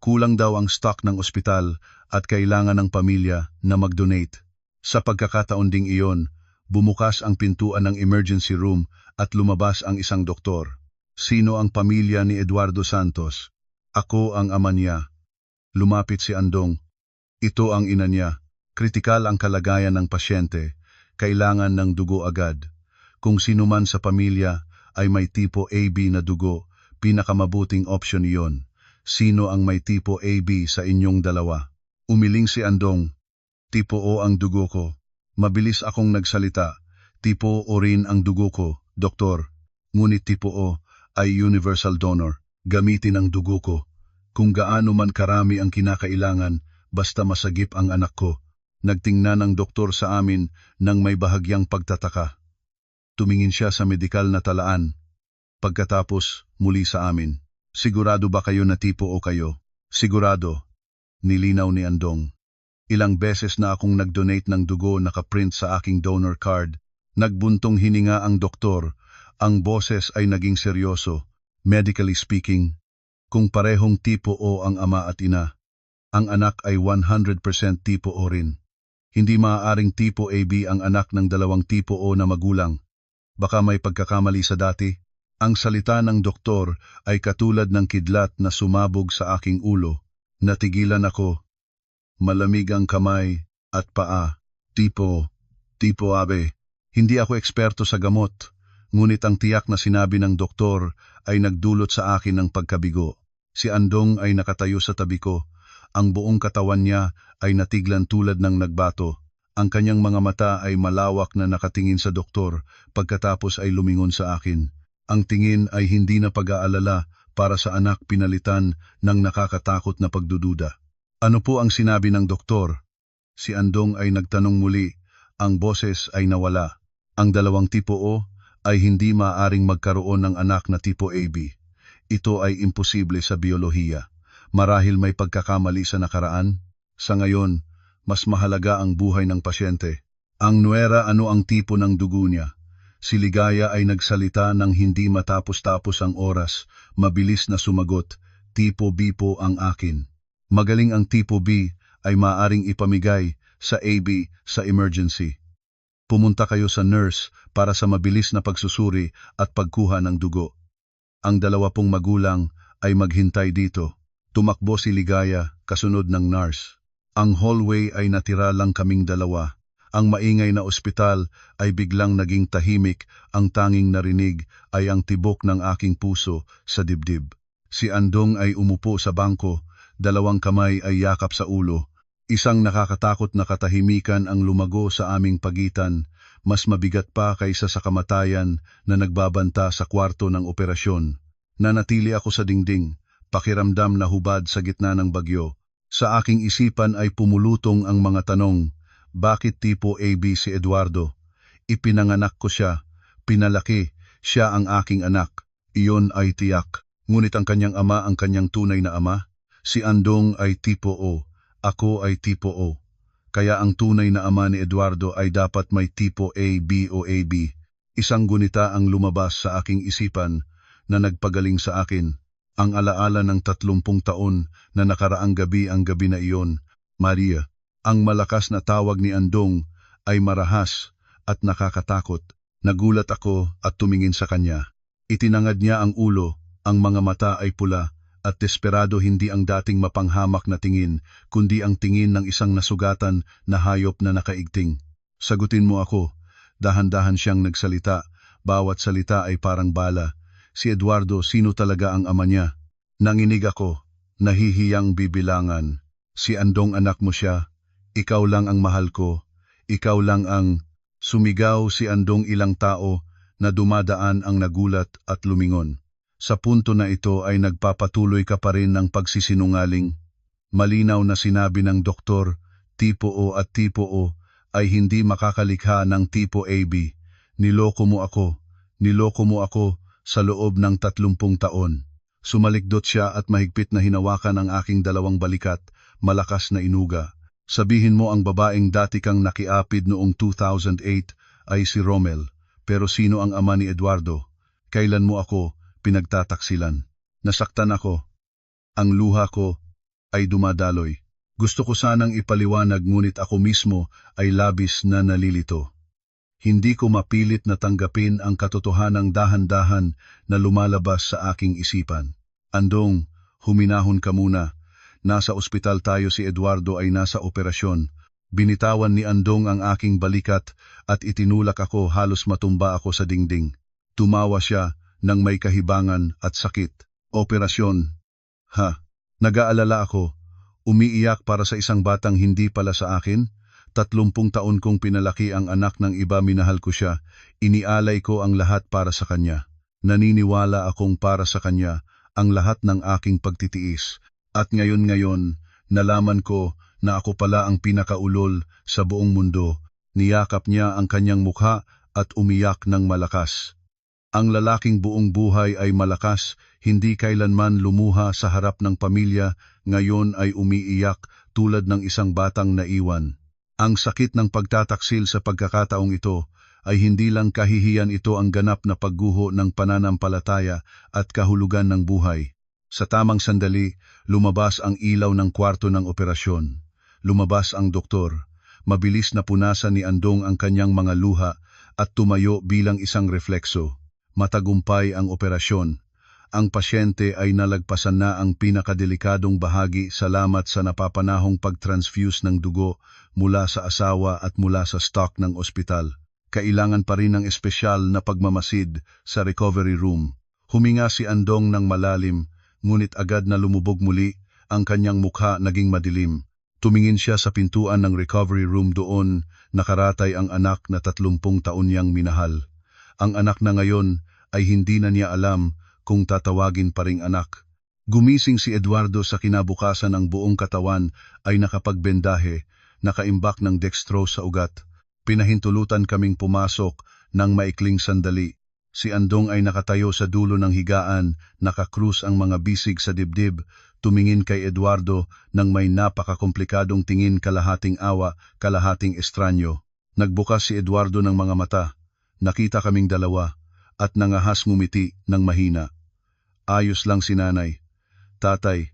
Kulang daw ang stock ng ospital at kailangan ng pamilya na mag-donate. Sa pagkakataon ding iyon, bumukas ang pintuan ng emergency room at lumabas ang isang doktor. Sino ang pamilya ni Eduardo Santos? Ako ang ama niya. Lumapit si Andong. Ito ang ina niya. Kritikal ang kalagayan ng pasyente. Kailangan ng dugo agad. Kung sino man sa pamilya ay may tipo AB na dugo, pinakamabuting opsyon iyon. Sino ang may tipo AB sa inyong dalawa? Umiling si Andong. Tipo O ang dugo ko. Mabilis akong nagsalita. Tipo O rin ang dugo ko, doktor. Ngunit tipo O ay universal donor. Gamitin ang dugo ko. Kung gaano man karami ang kinakailangan, basta masagip ang anak ko. Nagtingnan ang doktor sa amin nang may bahagyang pagtataka. Tumingin siya sa medikal na talaan. Pagkatapos, muli sa amin. Sigurado ba kayo na tipo O kayo? Sigurado. Nilinaw ni Andong. Ilang beses na akong nag-donate ng dugo nakaprint sa aking donor card. Nagbuntong hininga ang doktor. Ang boses ay naging seryoso. Medically speaking, kung parehong tipo O ang ama at ina, ang anak ay 100% tipo O rin. Hindi maaaring tipo AB ang anak ng dalawang tipo O na magulang. Baka may pagkakamali sa dati. Ang salita ng doktor ay katulad ng kidlat na sumabog sa aking ulo. Natigilan ako. Malamig ang kamay at paa. Tipo AB. Hindi ako eksperto sa gamot, ngunit ang tiyak na sinabi ng doktor ay nagdulot sa akin ng pagkabigo. Si Andong ay nakatayo sa tabi ko. Ang buong katawan niya ay natiglan tulad ng nagbato. Ang kanyang mga mata ay malawak na nakatingin sa doktor pagkatapos ay lumingon sa akin. Ang tingin ay hindi na pag-aalala para sa anak pinalitan ng nakakatakot na pagdududa. Ano po ang sinabi ng doktor? Si Andong ay nagtanong muli, ang boses ay nawala. Ang dalawang tipo O ay hindi maaaring magkaroon ng anak na tipo AB. Ito ay imposible sa biolohiya. Marahil may pagkakamali sa nakaraan. Sa ngayon, mas mahalaga ang buhay ng pasyente. Ang nuera ano ang tipo ng dugo niya? Si Ligaya ay nagsalita ng hindi matapos-tapos ang oras, mabilis na sumagot, tipo B po ang akin. Magaling ang tipo B ay maaring ipamigay sa AB sa emergency. Pumunta kayo sa nurse para sa mabilis na pagsusuri at pagkuha ng dugo. Ang dalawa pong magulang ay maghintay dito. Tumakbo si Ligaya kasunod ng nurse. Ang hallway ay natira lang kaming dalawa. Ang maingay na ospital ay biglang naging tahimik, ang tanging narinig ay ang tibok ng aking puso sa dibdib. Si Andong ay umupo sa bangko, dalawang kamay ay yakap sa ulo. Isang nakakatakot na katahimikan ang lumago sa aming pagitan, mas mabigat pa kaysa sa kamatayan na nagbabanta sa kwarto ng operasyon. Nanatili ako sa dingding, pakiramdam na hubad sa gitna ng bagyo. Sa aking isipan ay pumulutong ang mga tanong. Bakit tipo AB si Eduardo? Ipinanganak ko siya, pinalaki, siya ang aking anak. Iyon ay tiyak. Ngunit ang kanyang ama ang kanyang tunay na ama? Si Andong ay tipo O, ako ay tipo O. Kaya ang tunay na ama ni Eduardo ay dapat may tipo A, B o AB. Isang gunita ang lumabas sa aking isipan na nagpagaling sa akin. Ang alaala ng 30 taon na nakaraang gabi ang gabi na iyon, Maria. Ang malakas na tawag ni Andong ay marahas at nakakatakot. Nagulat ako at tumingin sa kanya. Itinangad niya ang ulo, ang mga mata ay pula, at desperado hindi ang dating mapanghamak na tingin, kundi ang tingin ng isang nasugatan na hayop na nakaigting. Sagutin mo ako. Dahan-dahan siyang nagsalita, bawat salita ay parang bala. Si Eduardo, sino talaga ang ama niya? Nanginig ako, nahihiyang bibilangan. Si Andong anak mo siya, ikaw lang ang mahal ko, ikaw lang ang... Sumigaw si Andong, ilang tao na dumadaan ang nagulat at lumingon. Sa punto na ito ay nagpapatuloy ka pa rin ng pagsisinungaling. Malinaw na sinabi ng doktor, tipo O at tipo O ay hindi makakalikha ng tipo AB. Niloko mo ako sa loob ng 30 taon. Sumalikdot siya at mahigpit na hinawakan ang aking dalawang balikat, malakas na inuga. Sabihin mo ang babaeng dati kang nakiapid noong 2008 ay si Romel, pero sino ang ama ni Eduardo? Kailan mo ako pinagtataksilan? Nasaktan ako. Ang luha ko ay dumadaloy. Gusto ko sanang ipaliwanag ngunit ako mismo ay labis na nalilito. Hindi ko mapilit na tanggapin ang katotohanang dahan-dahan na lumalabas sa aking isipan. Andong, huminahon ka muna. Nasa ospital tayo, si Eduardo ay nasa operasyon. Binitawan ni Andong ang aking balikat at itinulak ako, halos matumba ako sa dingding. Tumawa siya nang may kahibangan at sakit. Operasyon. Ha? Nag-aalala ako. Umiiyak para sa isang batang hindi pala sa akin. 30 taon kong pinalaki ang anak ng iba, minahal ko siya. Inialay ko ang lahat para sa kanya. Naniniwala akong para sa kanya ang lahat ng aking pagtitiis. At ngayon, nalaman ko na ako pala ang pinakaulol sa buong mundo. Niyakap niya ang kanyang mukha at umiyak ng malakas. Ang lalaking buong buhay ay malakas, hindi kailanman lumuha sa harap ng pamilya, ngayon ay umiiyak tulad ng isang batang naiwan. Ang sakit ng pagtataksil sa pagkakataong ito ay hindi lang kahihiyan, ito ang ganap na pagguho ng pananampalataya at kahulugan ng buhay. Sa tamang sandali, lumabas ang ilaw ng kwarto ng operasyon. Lumabas ang doktor. Mabilis na punasan ni Andong ang kanyang mga luha at tumayo bilang isang reflekso. Matagumpay ang operasyon. Ang pasyente ay nalagpasan na ang pinakadelikadong bahagi, salamat sa napapanahong pag-transfuse ng dugo mula sa asawa at mula sa stock ng ospital. Kailangan pa rin ng espesyal na pagmamasid sa recovery room. Huminga si Andong ng malalim, ngunit agad na lumubog muli, ang kanyang mukha naging madilim. Tumingin siya sa pintuan ng recovery room, doon nakaratay ang anak na 30 taon niyang minahal. Ang anak na ngayon ay hindi na niya alam kung tatawagin pa ring anak. Gumising si Eduardo sa kinabukasan, ang buong katawan ay nakapagbendahe, nakaimbak ng dextrose sa ugat. Pinahintulutan kaming pumasok ng maikling sandali. Si Andong ay nakatayo sa dulo ng higaan, nakakrus ang mga bisig sa dibdib, tumingin kay Eduardo nang may napakakomplikadong tingin, kalahating awa, kalahating estranyo. Nagbukas si Eduardo ng mga mata, nakita kaming dalawa, at nangahas ngumiti ng mahina. Ayos lang si nanay. Tatay,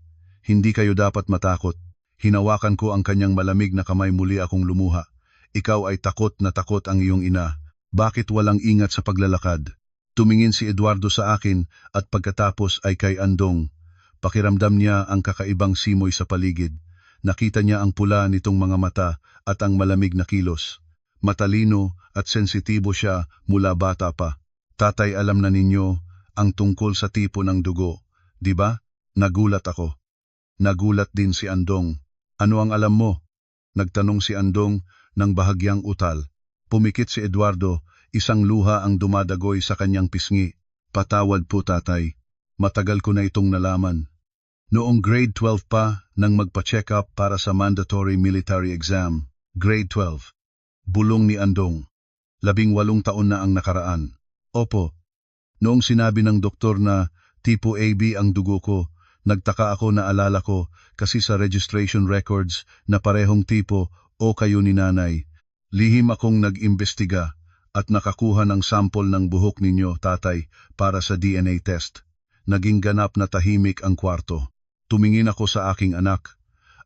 hindi kayo dapat matakot. Hinawakan ko ang kanyang malamig na kamay, muli akong lumuha. Ikaw ay takot na takot ang iyong ina. Bakit walang ingat sa paglalakad? Tumingin si Eduardo sa akin at pagkatapos ay kay Andong. Pakiramdam niya ang kakaibang simoy sa paligid. Nakita niya ang pula nitong mga mata at ang malamig na kilos. Matalino at sensitibo siya mula bata pa. Tatay, alam na ninyo ang tungkol sa tipo ng dugo, di ba? Nagulat ako. Nagulat din si Andong. Ano ang alam mo? Nagtanong si Andong ng bahagyang utal. Pumikit si Eduardo, isang luha ang dumadagoy sa kanyang pisngi. Patawad po tatay, matagal ko na itong nalaman. Noong grade 12 pa, nang magpa-check up para sa mandatory military exam, grade 12. Bulong ni Andong. 18 taon na ang nakaraan. Opo. Noong sinabi ng doktor na tipo AB ang dugo ko, nagtaka ako, na alala ko kasi sa registration records na parehong tipo o kayo ni nanay. Lihim akong nag-imbestiga at nakakuha ng sample ng buhok ninyo, tatay, para sa DNA test. Naging ganap na tahimik ang kwarto. Tumingin ako sa aking anak.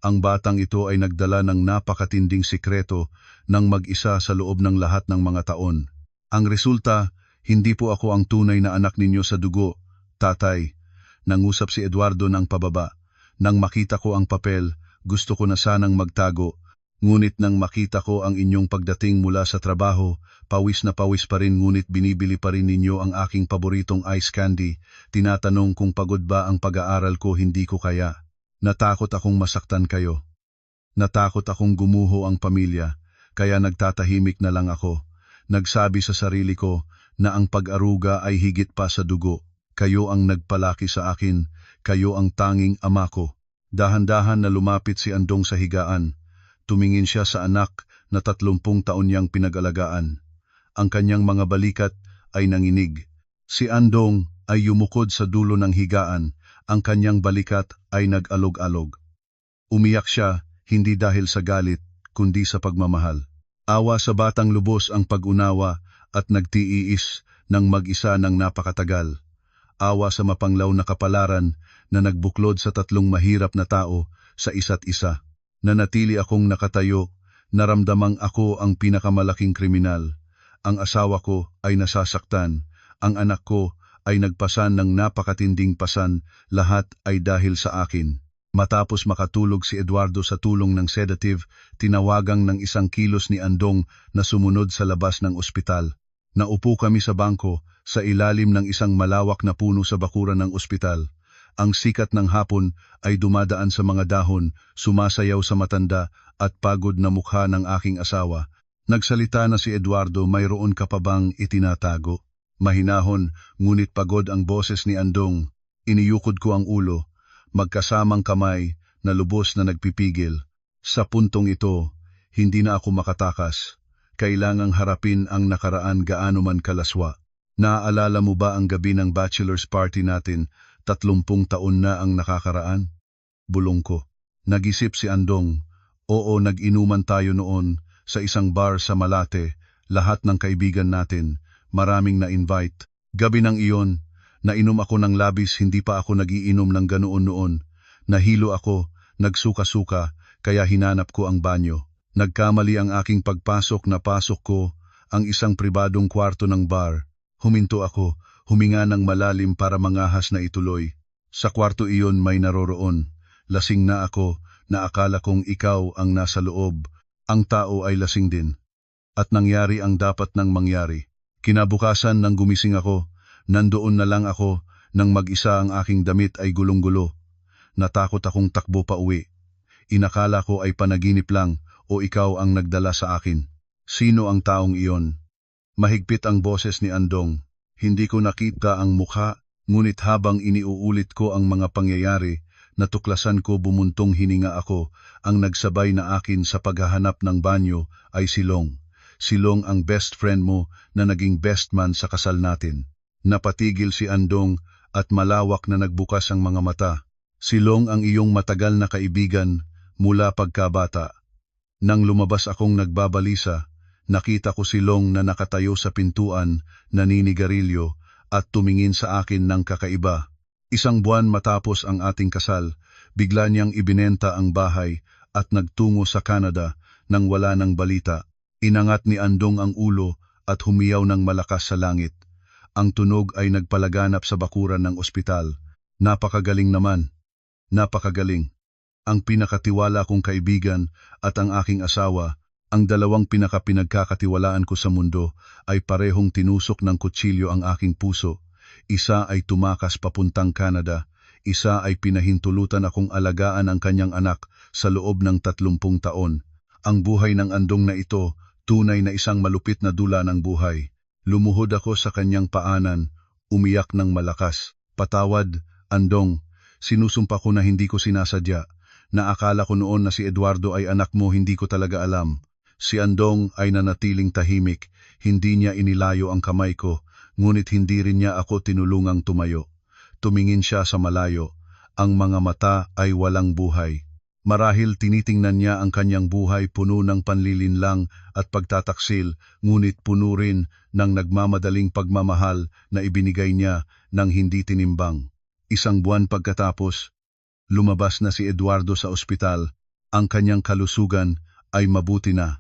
Ang batang ito ay nagdala ng napakatinding sikreto ng mag-isa sa loob ng lahat ng mga taon. Ang resulta, hindi po ako ang tunay na anak ninyo sa dugo, tatay. Nangusap si Eduardo ng pababa. Nang makita ko ang papel, gusto ko na sanang magtago. Ngunit nang makita ko ang inyong pagdating mula sa trabaho, pawis na pawis pa rin ngunit binibili pa rin ninyo ang aking paboritong ice candy. Tinatanong kung pagod ba ang pag-aaral ko, hindi ko kaya. Natakot akong masaktan kayo. Natakot akong gumuho ang pamilya, kaya nagtatahimik na lang ako. Nagsabi sa sarili ko na ang pag-aruga ay higit pa sa dugo. Kayo ang nagpalaki sa akin, kayo ang tanging ama ko. Dahan-dahan na lumapit si Andong sa higaan. Tumingin siya sa anak na 30 taon niyang pinag-alagaan. Ang kanyang mga balikat ay nanginig. Si Andong ay yumukod sa dulo ng higaan. Ang kanyang balikat ay nag-alog-alog. Umiyak siya, hindi dahil sa galit, kundi sa pagmamahal. Awa sa batang lubos ang pag-unawa at nagtiis ng mag-isa ng napakatagal. Awa sa mapanglaw na kapalaran na nagbuklod sa 3 mahirap na tao sa isa't isa. Nanatili akong nakatayo, naramdamang ako ang pinakamalaking kriminal. Ang asawa ko ay nasasaktan, ang anak ko ay nagpasan ng napakatinding pasan, lahat ay dahil sa akin. Matapos makatulog si Eduardo sa tulong ng sedative, tinawagang ng 1 kilos ni Andong na sumunod sa labas ng ospital. Naupo kami sa bangko, sa ilalim ng isang malawak na puno sa bakuran ng ospital. Ang sikat ng hapon ay dumadaan sa mga dahon, sumasayaw sa matanda at pagod na mukha ng aking asawa. Nagsalita na si Eduardo, mayroon ka pa bang itinatago? Mahinahon, ngunit pagod ang boses ni Andong. Iniyukod ko ang ulo, magkasamang kamay na lubos na nagpipigil. Sa puntong ito, hindi na ako makatakas. Kailangang harapin ang nakaraan gaano man kalaswa. Naaalala mo ba ang gabi ng bachelor's party natin? 30 taon na ang nakakaraan? Bulong ko. Nag-isip si Andong. Oo, nag-inuman tayo noon sa isang bar sa Malate. Lahat ng kaibigan natin, maraming na-invite. Gabi ng iyon, nainom ako ng labis, hindi pa ako nagiinom ng ganoon noon. Nahilo ako, nagsuka-suka, kaya hinanap ko ang banyo. Nagkamali ang aking pagpasok, napasok ko ang isang pribadong kwarto ng bar. Huminto ako, huminga ng malalim para mangahas na ituloy. Sa kwarto iyon may naroroon. Lasing na ako, na akala kong ikaw ang nasa loob. Ang tao ay lasing din. At nangyari ang dapat nang mangyari. Kinabukasan nang gumising ako, nandoon na lang ako, nang mag-isa ang aking damit ay gulong-gulo. Natakot akong takbo pa uwi. Inakala ko ay panaginip lang o ikaw ang nagdala sa akin. Sino ang taong iyon? Mahigpit ang boses ni Andong. Hindi ko nakita ang mukha, ngunit habang iniuulit ko ang mga pangyayari, natuklasan ko bumuntong hininga ako. Ang nagsabay na akin sa paghahanap ng banyo ay si Long. Si Long ang best friend mo na naging best man sa kasal natin. Napatigil si Andong at malawak na nagbukas ang mga mata. Si Long ang iyong matagal na kaibigan mula pagkabata. Nang lumabas akong nagbabalisa, nakita ko si Long na nakatayo sa pintuan, naninigarilyo, at tumingin sa akin ng kakaiba. 1 buwan matapos ang ating kasal, bigla niyang ibinenta ang bahay at nagtungo sa Canada nang wala ng balita. Inangat ni Andong ang ulo at humiyaw ng malakas sa langit. Ang tunog ay nagpalaganap sa bakuran ng ospital. Napakagaling naman. Napakagaling. Ang pinakatiwala kong kaibigan at ang aking asawa, ang 2 pinagkakatiwalaan ko sa mundo, ay parehong tinusok ng kutsilyo ang aking puso. Isa ay tumakas papuntang Canada, isa ay pinahintulutan akong alagaan ang kanyang anak sa loob ng 30 taon. Ang buhay ng Andong na ito, tunay na isang malupit na dula ng buhay. Lumuhod ako sa kanyang paanan, umiyak ng malakas. Patawad, Andong, sinusumpa ko na hindi ko sinasadya. Naakala ko noon na si Eduardo ay anak mo, hindi ko talaga alam. Si Andong ay nanatiling tahimik, hindi niya inilayo ang kamay ko, ngunit hindi rin niya ako tinulungang tumayo. Tumingin siya sa malayo, ang mga mata ay walang buhay. Marahil tinitingnan niya ang kanyang buhay puno ng panlilinlang at pagtataksil, ngunit puno rin ng nagmamadaling pagmamahal na ibinigay niya ng hindi tinimbang. Isang buwan pagkatapos, lumabas na si Eduardo sa ospital. Ang kanyang kalusugan ay mabuti na,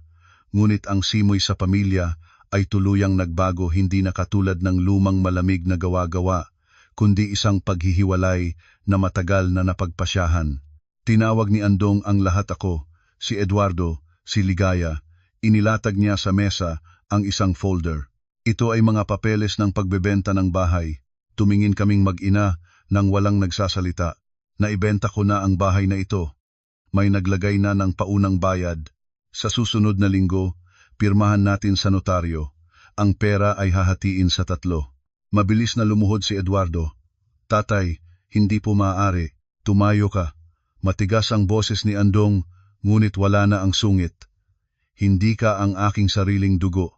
ngunit ang simoy sa pamilya ay tuluyang nagbago, hindi na katulad ng lumang malamig na gawa-gawa, kundi isang paghihiwalay na matagal na napagpasyahan. Tinawag ni Andong ang lahat, ako, si Eduardo, si Ligaya. Inilatag niya sa mesa ang isang folder. Ito ay mga papeles ng pagbebenta ng bahay. Tumingin kaming mag-ina nang walang nagsasalita. Naibenta ko na ang bahay na ito. May naglagay na ng paunang bayad. Sa susunod na linggo, pirmahan natin sa notaryo. Ang pera ay hahatiin sa 3. Mabilis na lumuhod si Eduardo. Tatay, hindi po maaari. Tumayo ka. Matigas ang boses ni Andong, ngunit wala na ang sungit. Hindi ka ang aking sariling dugo,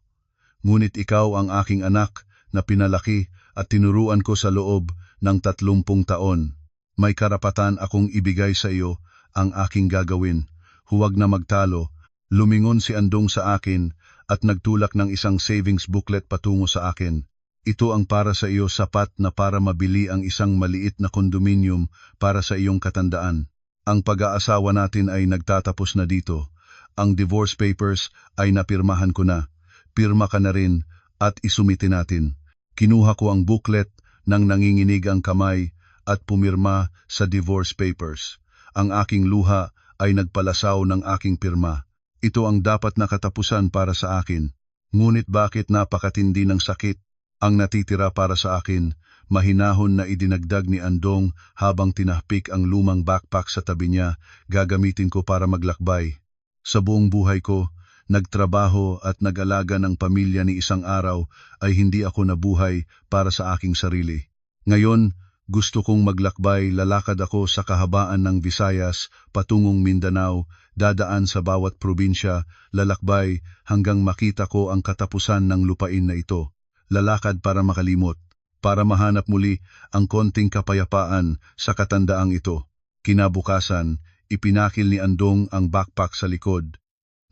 ngunit ikaw ang aking anak na pinalaki at tinuruan ko sa loob ng 30 taon. May karapatan akong ibigay sa iyo ang aking gagawin. Huwag na magtalo. Lumingon si Andong sa akin at nagtulak ng isang savings booklet patungo sa akin. Ito ang para sa iyo, sapat na para mabili ang isang maliit na kondominium para sa iyong katandaan. Ang pag-aasawa natin ay nagtatapos na dito. Ang divorce papers ay napirmahan ko na. Pirma ka na rin at isumite natin. Kinuha ko ang booklet nang nanginginig ang kamay at pumirma sa divorce papers. Ang aking luha ay nagpalasaw ng aking pirma. Ito ang dapat na katapusan para sa akin. Ngunit bakit napakatindi ng sakit ang natitira para sa akin? Mahinahon na idinagdag ni Andong habang tinahpik ang lumang backpack sa tabi niya. Gagamitin ko para maglakbay. Sa buong buhay ko, nagtrabaho at nag-alaga ng pamilya ni isang araw ay hindi ako nabuhay para sa aking sarili. Ngayon, gusto kong maglakbay. Lalakad ako sa kahabaan ng Visayas patungong Mindanao, dadaan sa bawat probinsya, lalakbay hanggang makita ko ang katapusan ng lupain na ito. Lalakad para makalimot, para mahanap muli ang konting kapayapaan sa katandaang ito. Kinabukasan, ipinakil ni Andong ang backpack sa likod.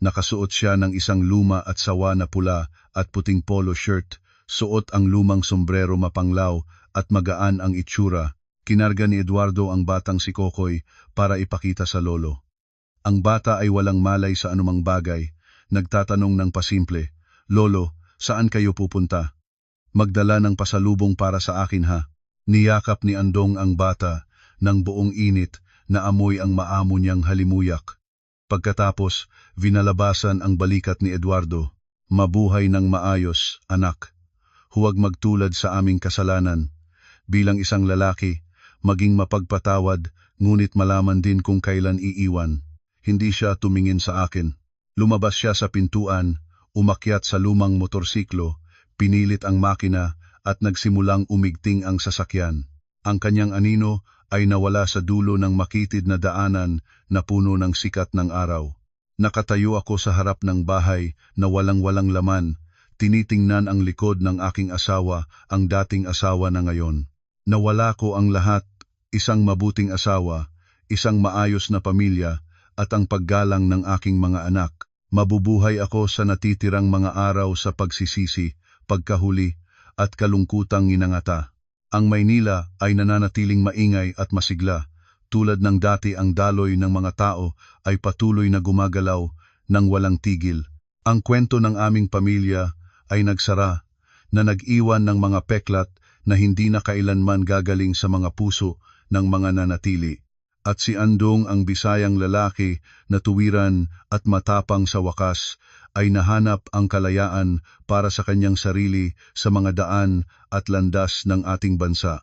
Nakasuot siya ng isang luma at sawa na pula at puting polo shirt, suot ang lumang sombrero mapanglaw at magaan ang itsura. Kinarga ni Eduardo ang batang si Kokoy para ipakita sa lolo. Ang bata ay walang malay sa anumang bagay, nagtatanong ng pasimple, "Lolo, saan kayo pupunta?" "Magdala ng pasalubong para sa akin, ha?" Niyakap ni Andong ang bata ng buong init na amoy ang maamo niyang halimuyak. Pagkatapos, vinalabasan ang balikat ni Eduardo. "Mabuhay ng maayos, anak. Huwag magtulad sa aming kasalanan. Bilang isang lalaki, maging mapagpatawad, ngunit malaman din kung kailan iiwan." Hindi siya tumingin sa akin. Lumabas siya sa pintuan, umakyat sa lumang motorsiklo, pinilit ang makina at nagsimulang umigting ang sasakyan. Ang kanyang anino ay nawala sa dulo ng makitid na daanan na puno ng sikat ng araw. Nakatayo ako sa harap ng bahay na walang-walang laman, tinitingnan ang likod ng aking asawa, ang dating asawa na ngayon. Nawala ko ang lahat, isang mabuting asawa, isang maayos na pamilya, at ang paggalang ng aking mga anak. Mabubuhay ako sa natitirang mga araw sa pagsisisi, pagkahuli, at kalungkutang nginangata. Ang Maynila ay nananatiling maingay at masigla. Tulad ng dati, ang daloy ng mga tao ay patuloy na gumagalaw ng walang tigil. Ang kwento ng aming pamilya ay nagsara, na nag-iwan ng mga peklat na hindi na kailanman gagaling sa mga puso ng mga nanatili. At si Andong, ang Bisayang lalaki na tuwiran at matapang, sa wakas ay nahanap ang kalayaan para sa kanyang sarili sa mga daan at landas ng ating bansa.